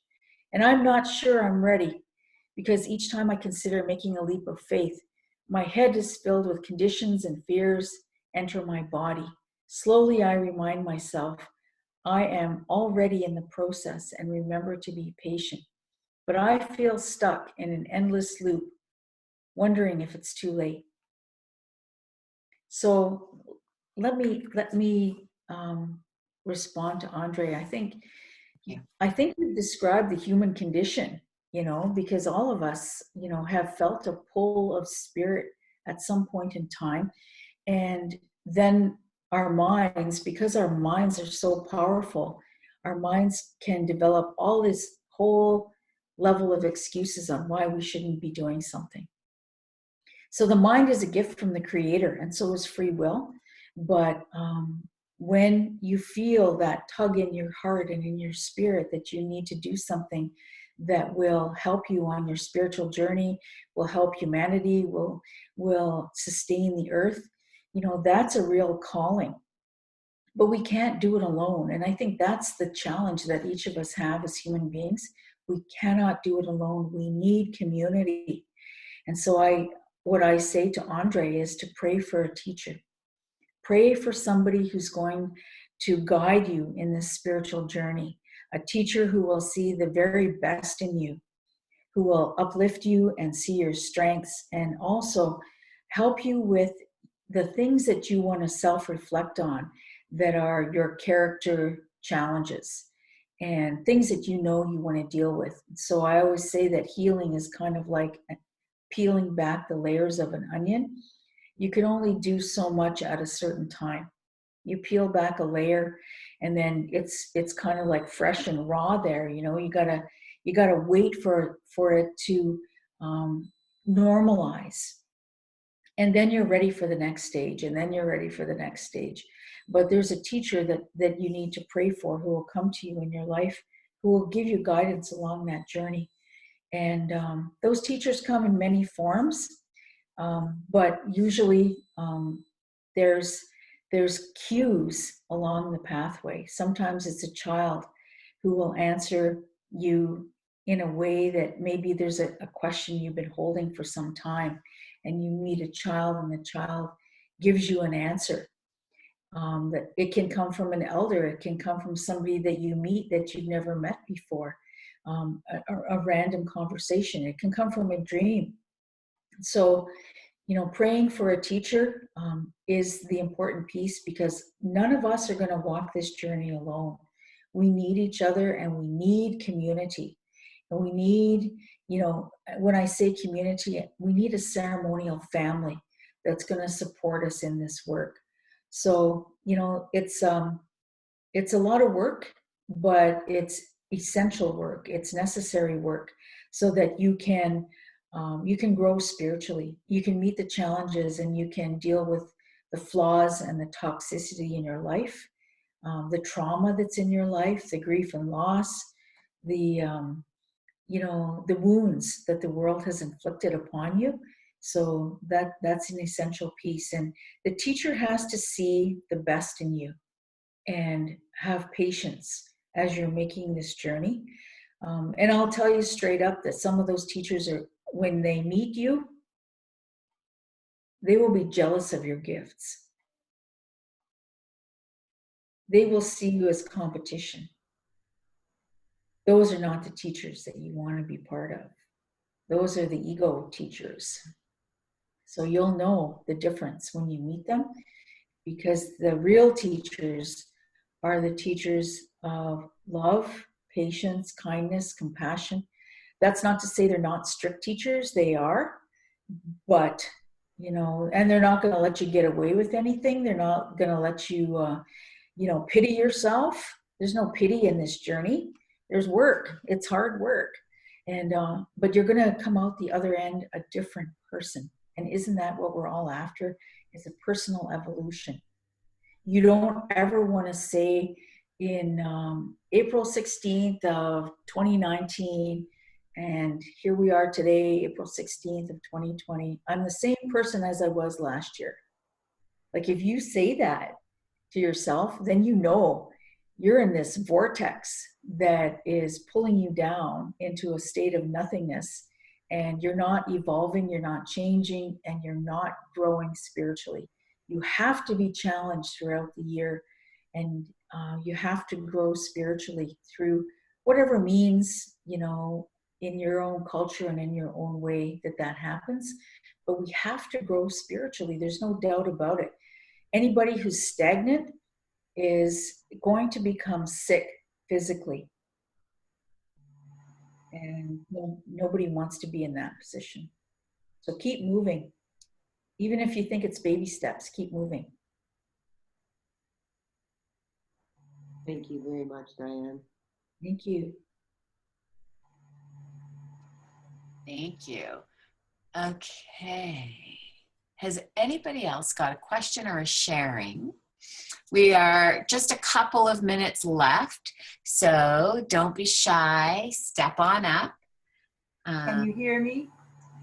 And I'm not sure I'm ready, because each time I consider making a leap of faith, my head is filled with conditions and fears enter my body. Slowly I remind myself I am already in the process and remember to be patient. But I feel stuck in an endless loop, wondering if it's too late. So let me respond to Andre. Yeah. I think you described the human condition, because all of us, have felt a pull of spirit at some point in time. And then our minds, because our minds are so powerful, our minds can develop all this whole level of excuses on why we shouldn't be doing something. So the mind is a gift from the Creator, and so is free will. But when you feel that tug in your heart and in your spirit that you need to do something that will help you on your spiritual journey, will help humanity, will sustain the earth, that's a real calling. But we can't do it alone. And I think that's the challenge that each of us have as human beings. We cannot do it alone. We need community. And so what I say to Andre is to pray for a teacher. Pray for somebody who's going to guide you in this spiritual journey. A teacher who will see the very best in you, who will uplift you and see your strengths, and also help you with the things that you want to self-reflect on that are your character challenges and things that you want to deal with. So I always say that healing is kind of like peeling back the layers of an onion. You can only do so much at a certain time. You peel back a layer and then it's kind of like fresh and raw there. You gotta wait for it to normalize. And then you're ready for the next stage, and then you're ready for the next stage. But there's a teacher that you need to pray for, who will come to you in your life, who will give you guidance along that journey. And those teachers come in many forms, but usually there's cues along the pathway. Sometimes it's a child who will answer you in a way that maybe there's a question you've been holding for some time, and you meet a child and the child gives you an answer. That it can come from an elder, it can come from somebody that you meet that you've never met before, a random conversation, it can come from a dream. So, praying for a teacher is the important piece, because none of us are going to walk this journey alone. We need each other, and we need community. And we need, when I say community, we need a ceremonial family that's going to support us in this work. So, it's a lot of work, but it's essential work. It's necessary work, so that you can grow spiritually. You can meet the challenges, and you can deal with the flaws and the toxicity in your life, the trauma that's in your life, the grief and loss, the wounds that the world has inflicted upon you. So that's an essential piece. And the teacher has to see the best in you and have patience as you're making this journey. And I'll tell you straight up that some of those teachers when they meet you, they will be jealous of your gifts. They will see you as competition. Those are not the teachers that you want to be part of. Those are the ego teachers. So you'll know the difference when you meet them, because the real teachers are the teachers of love, patience, kindness, compassion. That's not to say they're not strict teachers. They are, but, and they're not going to let you get away with anything. They're not going to let you, pity yourself. There's no pity in this journey. There's work. It's hard work. And, but you're going to come out the other end a different person. And isn't that what we're all after? Is a personal evolution. You don't ever want to say in April 16th of 2019, And here we are today, April 16th of 2020. I'm the same person as I was last year. Like if you say that to yourself, then you know you're in this vortex that is pulling you down into a state of nothingness, and you're not evolving, you're not changing, and you're not growing spiritually. You have to be challenged throughout the year, and you have to grow spiritually through whatever means, you know, in your own culture and in your own way that happens. But we have to grow spiritually. There's no doubt about it. Anybody who's stagnant is going to become sick physically. And nobody wants to be in that position. So keep moving. Even if you think it's baby steps, keep moving. Thank you very much, Diane. Thank you. Thank you. Okay. Has anybody else got a question or a sharing? We are just a couple of minutes left, so don't be shy. Step on up. Can you hear me?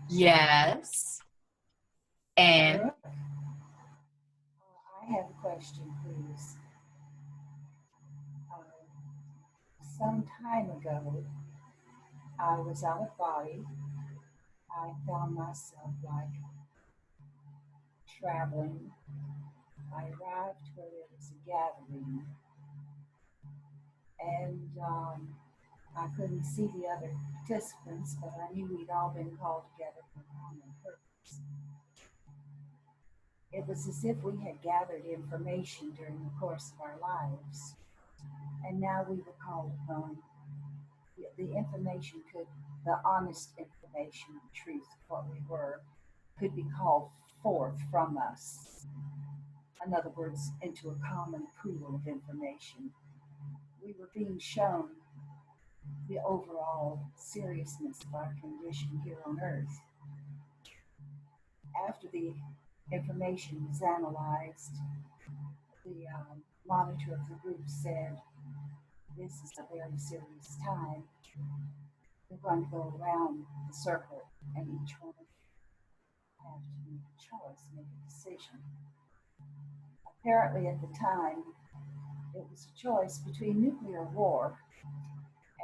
Yes. And I have a question, please. Some time ago, I was out of body. I found myself like traveling. I arrived where there was a gathering, and I couldn't see the other participants, but I knew we'd all been called together for a common purpose. It was as if we had gathered information during the course of our lives, and now we were called upon. The information the honest information, the truth of what we were, could be called forth from us. In other words, into a common pool of information. We were being shown the overall seriousness of our condition here on earth. After the information was analyzed, the monitor of the group said, "This is a very serious time. We're going to go around the circle, and each one of you have to make a choice, make a decision." Apparently at the time, it was a choice between nuclear war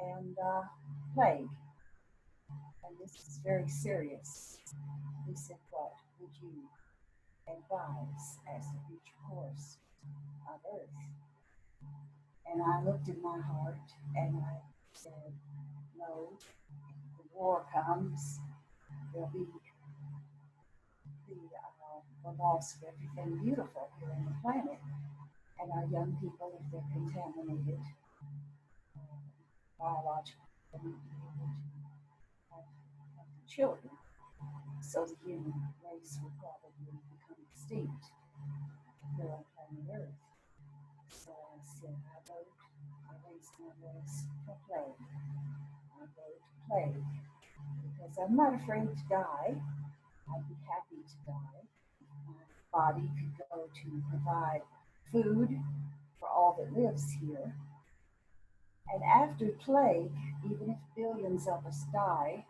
and plague. And this is very serious. We said, "What would you advise as the future course of Earth?" And I looked in my heart and I said, "No, if the war comes, there'll be the loss of everything beautiful here on the planet. And our young people, if they're contaminated biologically, they won't be able to have the children. So the human race will probably become extinct here on planet Earth." So I said, I raised my voice for plague. I vote plague because I'm not afraid to die. I'd be happy to die. My body could go to provide food for all that lives here. And after plague, even if billions of us die,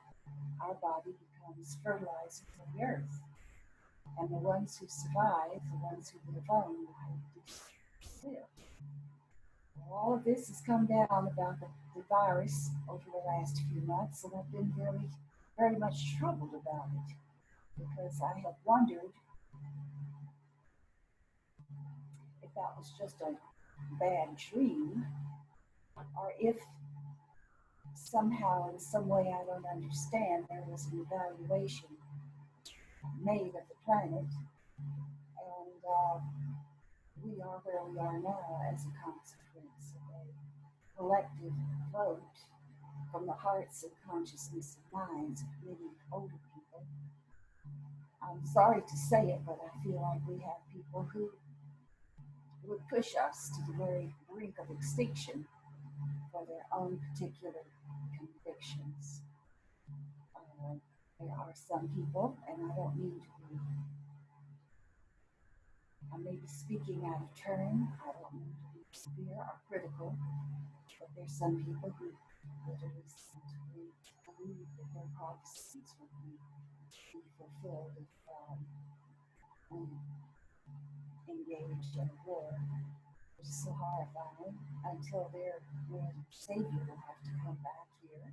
our body becomes fertilizer for the earth. And the ones who survive, the ones who live on, will have to live. Well, all of this has come down about the virus over the last few months, and I've been very, very much troubled about it because I have wondered if that was just a bad dream or if somehow, in some way I don't understand, there was an evaluation made of the planet, and we are where we are now as a consequence of a collective vote from the hearts and consciousness and minds of many older people. I'm sorry to say it, but I feel like we have people who would push us to the very brink of extinction for their own particular convictions. There are some people, and I don't mean to be, I may be speaking out of turn, I don't mean to be severe or critical, but there's some people who literally seem to believe the believe that their prophecies would be fulfilled if we engaged in war. Which is so horrifying until their Savior will have to come back here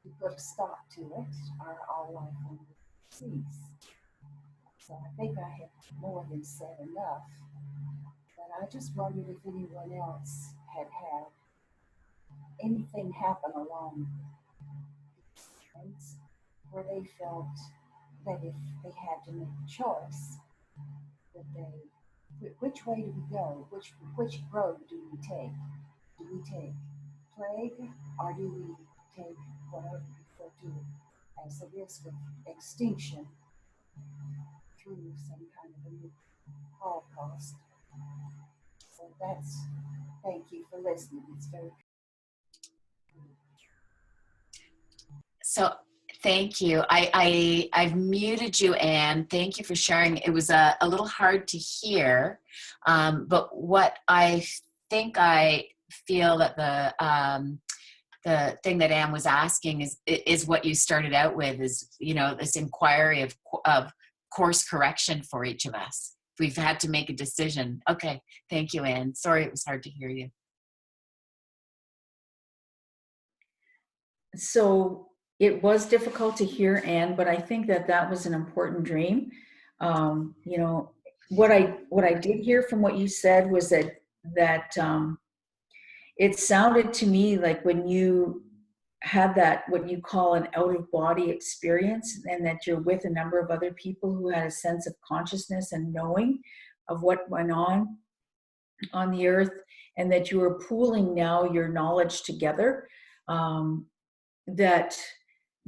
to put a stop to it, or all life will cease. So I think I have more than said enough. But I just wondered if anyone else had had anything happen along the lines where they felt that if they had to make a choice, that which way do we go? Which road do we take? Do we take plague, or do we take whatever we refer to as the risk of extinction through some kind of a new Holocaust? So thank you for listening. It's very So thank you. I've muted you, Anne. Thank you for sharing. It was a little hard to hear, but what I think I feel that the thing that Anne was asking is what you started out with, is, you know, this inquiry of course correction for each of us. We've had to make a decision. Okay, thank you, Anne. Sorry it was hard to hear you. So it was difficult to hear, Anne, but I think that was an important dream. You know, what I did hear from what you said was that it sounded to me like when you had that, what you call an out-of-body experience, and that you're with a number of other people who had a sense of consciousness and knowing of what went on the earth, and that you were pooling now your knowledge together.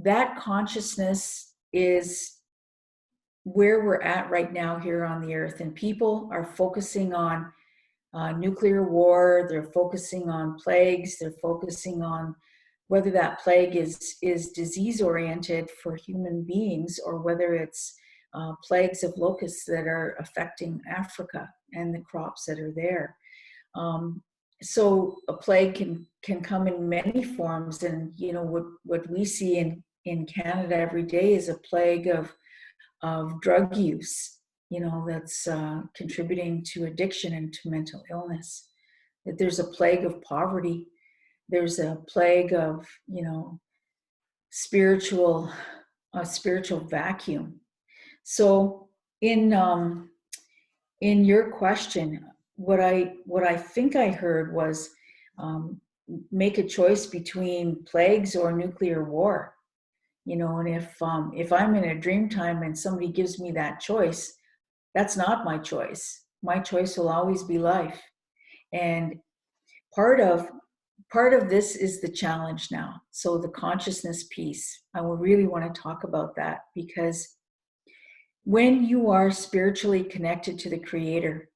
That consciousness is where we're at right now here on the earth, and people are focusing on nuclear war, they're focusing on plagues, they're focusing on whether that plague is disease oriented for human beings, or whether it's plagues of locusts that are affecting Africa and the crops that are there. So a plague can come in many forms, and you know what we see in Canada every day is a plague of drug use, you know, that's contributing to addiction and to mental illness. That there's a plague of poverty, there's a plague of, you know, spiritual vacuum. So in your question, what I think I heard was make a choice between plagues or nuclear war. You know, and if I'm in a dream time and somebody gives me that choice, that's not my choice. My choice will always be life. And part of this is the challenge now. So the consciousness piece, I will really want to talk about that, because when you are spiritually connected to the Creator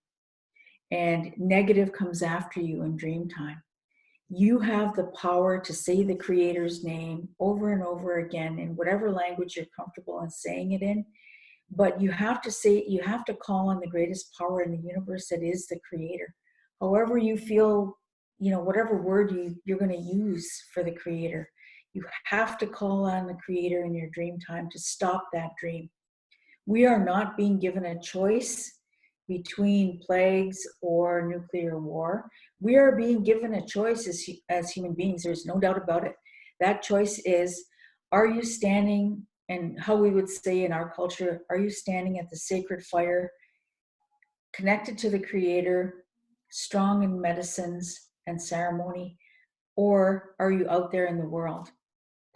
and negative comes after you in dream time, you have the power to say the Creator's name over and over again in whatever language you're comfortable in saying it in. But you have to call on the greatest power in the universe, that is the Creator. However you feel, you know, whatever word you're going to use for the Creator, you have to call on the Creator in your dream time to stop that dream. We are not being given a choice between plagues or nuclear war. We are being given a choice as human beings. There's no doubt about it. That choice is, are you standing, and how we would say in our culture, are you standing at the sacred fire, connected to the Creator, strong in medicines and ceremony, or are you out there in the world,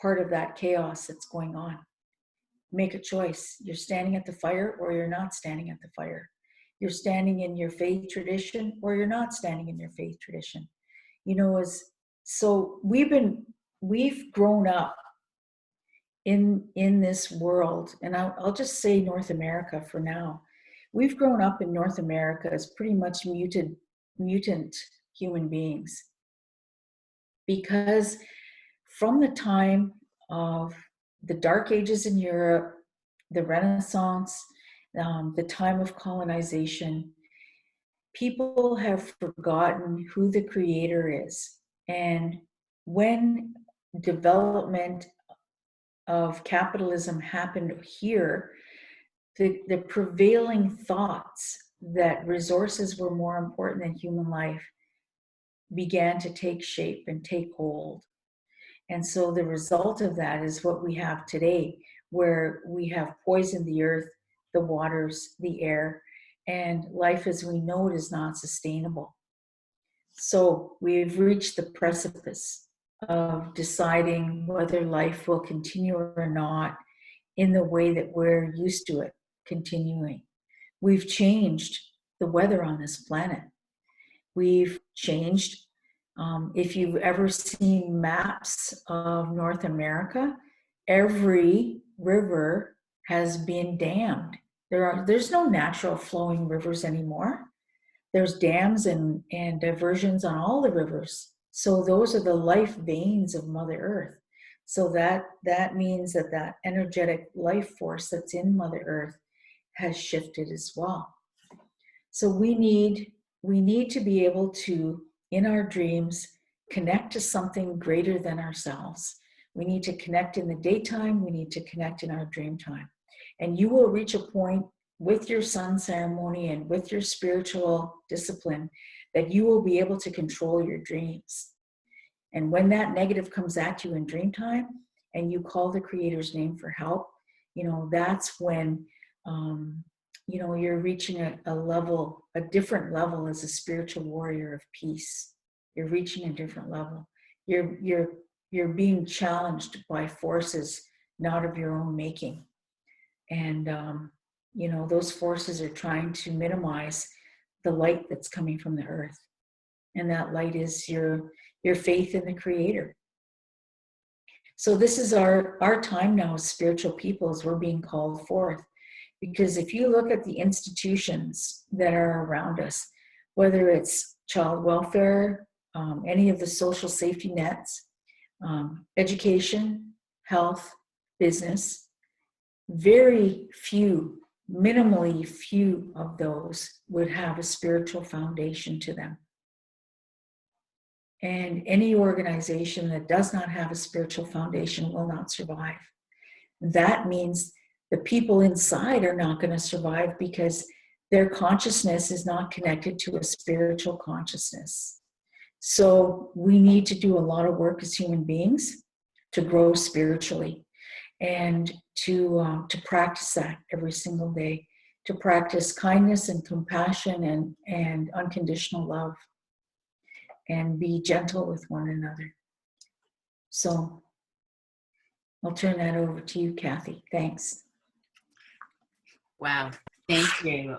part of that chaos that's going on? Make a choice. You're standing at the fire, or you're not standing at the fire. You're standing in your faith tradition, or you're not standing in your faith tradition. You know, so we've grown up in this world, and I'll just say North America for now. We've grown up in North America as pretty much mutant human beings, because from the time of the Dark Ages in Europe, the Renaissance, the time of colonization, people have forgotten who the Creator is. And when development of capitalism happened here, the prevailing thoughts that resources were more important than human life began to take shape and take hold. And so the result of that is what we have today, where we have poisoned the earth, the waters, the air, and life as we know it is not sustainable. So we've reached the precipice of deciding whether life will continue or not in the way that we're used to it continuing. We've changed the weather on this planet. We've changed, if you've ever seen maps of North America, every river has been dammed. There's no natural flowing rivers anymore. There's dams and diversions on all the rivers. So those are the life veins of Mother Earth. So that means that energetic life force that's in Mother Earth has shifted as well. So we need to be able to, in our dreams, connect to something greater than ourselves. We need to connect in the daytime. We need to connect in our dream time. And you will reach a point with your sun ceremony and with your spiritual discipline that you will be able to control your dreams. And when that negative comes at you in dream time and you call the Creator's name for help, that's when you're reaching a level, a different level as a spiritual warrior of peace. You're reaching a different level. You're being challenged by forces not of your own making. And, those forces are trying to minimize the light that's coming from the earth. And that light is your faith in the Creator. So this is our time now as spiritual people, as we're being called forth. Because if you look at the institutions that are around us, whether it's child welfare, any of the social safety nets, education, health, business, very few, minimally few of those would have a spiritual foundation to them. And any organization that does not have a spiritual foundation will not survive. That means the people inside are not going to survive because their consciousness is not connected to a spiritual consciousness. So we need to do a lot of work as human beings to grow spiritually and to practice that every single day, to practice kindness and compassion and unconditional love and be gentle with one another. So I'll turn that over to you, Cathy. Thanks. Wow, thank you.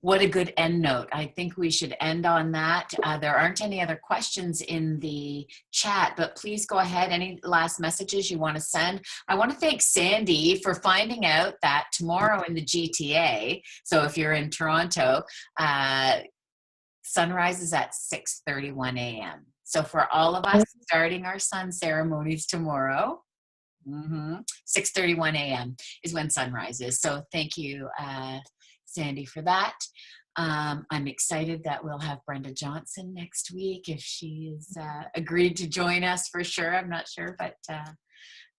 What a good end note. I think we should end on that. There aren't any other questions in the chat, but please go ahead. Any last messages you want to send? I want to thank Sandy for finding out that tomorrow in the GTA, so if you're in Toronto, sunrise is at 6:31 a.m. So for all of us starting our sun ceremonies tomorrow, 6:31 a.m. is when sunrise is. So thank you, Sandy, for that. I'm excited that we'll have Brenda Johnson next week if she's agreed to join us for sure. I'm not sure, but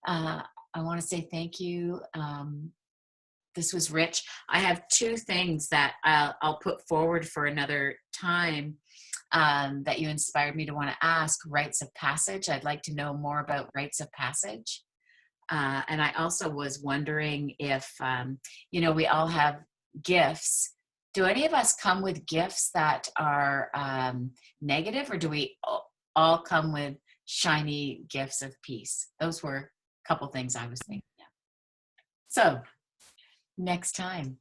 I want to say thank you. This was rich. I have two things that I'll put forward for another time that you inspired me to want to ask. Rites of passage. I'd like to know more about rites of passage. And I also was wondering if, we all have gifts. Do any of us come with gifts that are negative, or do we all come with shiny gifts of peace? Those were a couple things I was thinking of. So next time.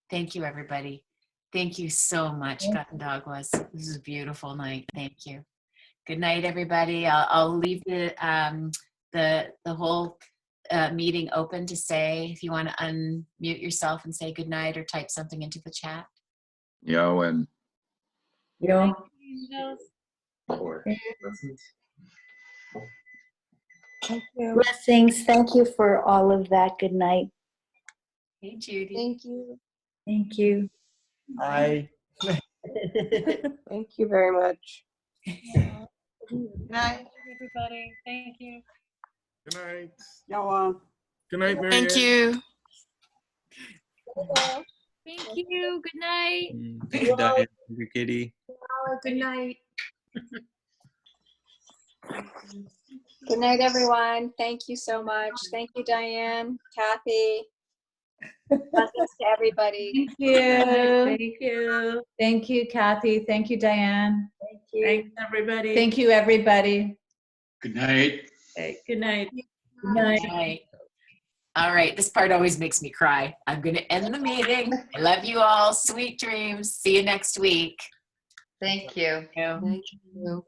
Thank you, everybody. Thank you so much, Kahontakwas. This is a beautiful night. Thank you. Good night, everybody. I'll leave the whole meeting open to say if you want to unmute yourself and say good night or type something into the chat. Yo, and Yo. Thank you. Blessings. Thank you for all of that. Good night. Hey, Judy. Thank you. Thank you. Hi. Thank you very much. Good night, everybody. Thank you. Good night. Noah. Good night, Mary. Thank you. Thank you. Good night. Thank you, Diane. Thank you, Katie. Good night. Good night, everyone. Thank you so much. Thank you, Diane, Kathy. Blessings to everybody. Thank you. Thank you. Thank you, Kathy. Thank you, Diane. Thank you. Thanks, everybody. Thank you, everybody. Good night. Okay, good night. Good night. All right. All right. This part always makes me cry. I'm going to end the meeting. I love you all. Sweet dreams. See you next week. Thank you. Thank you. Thank you.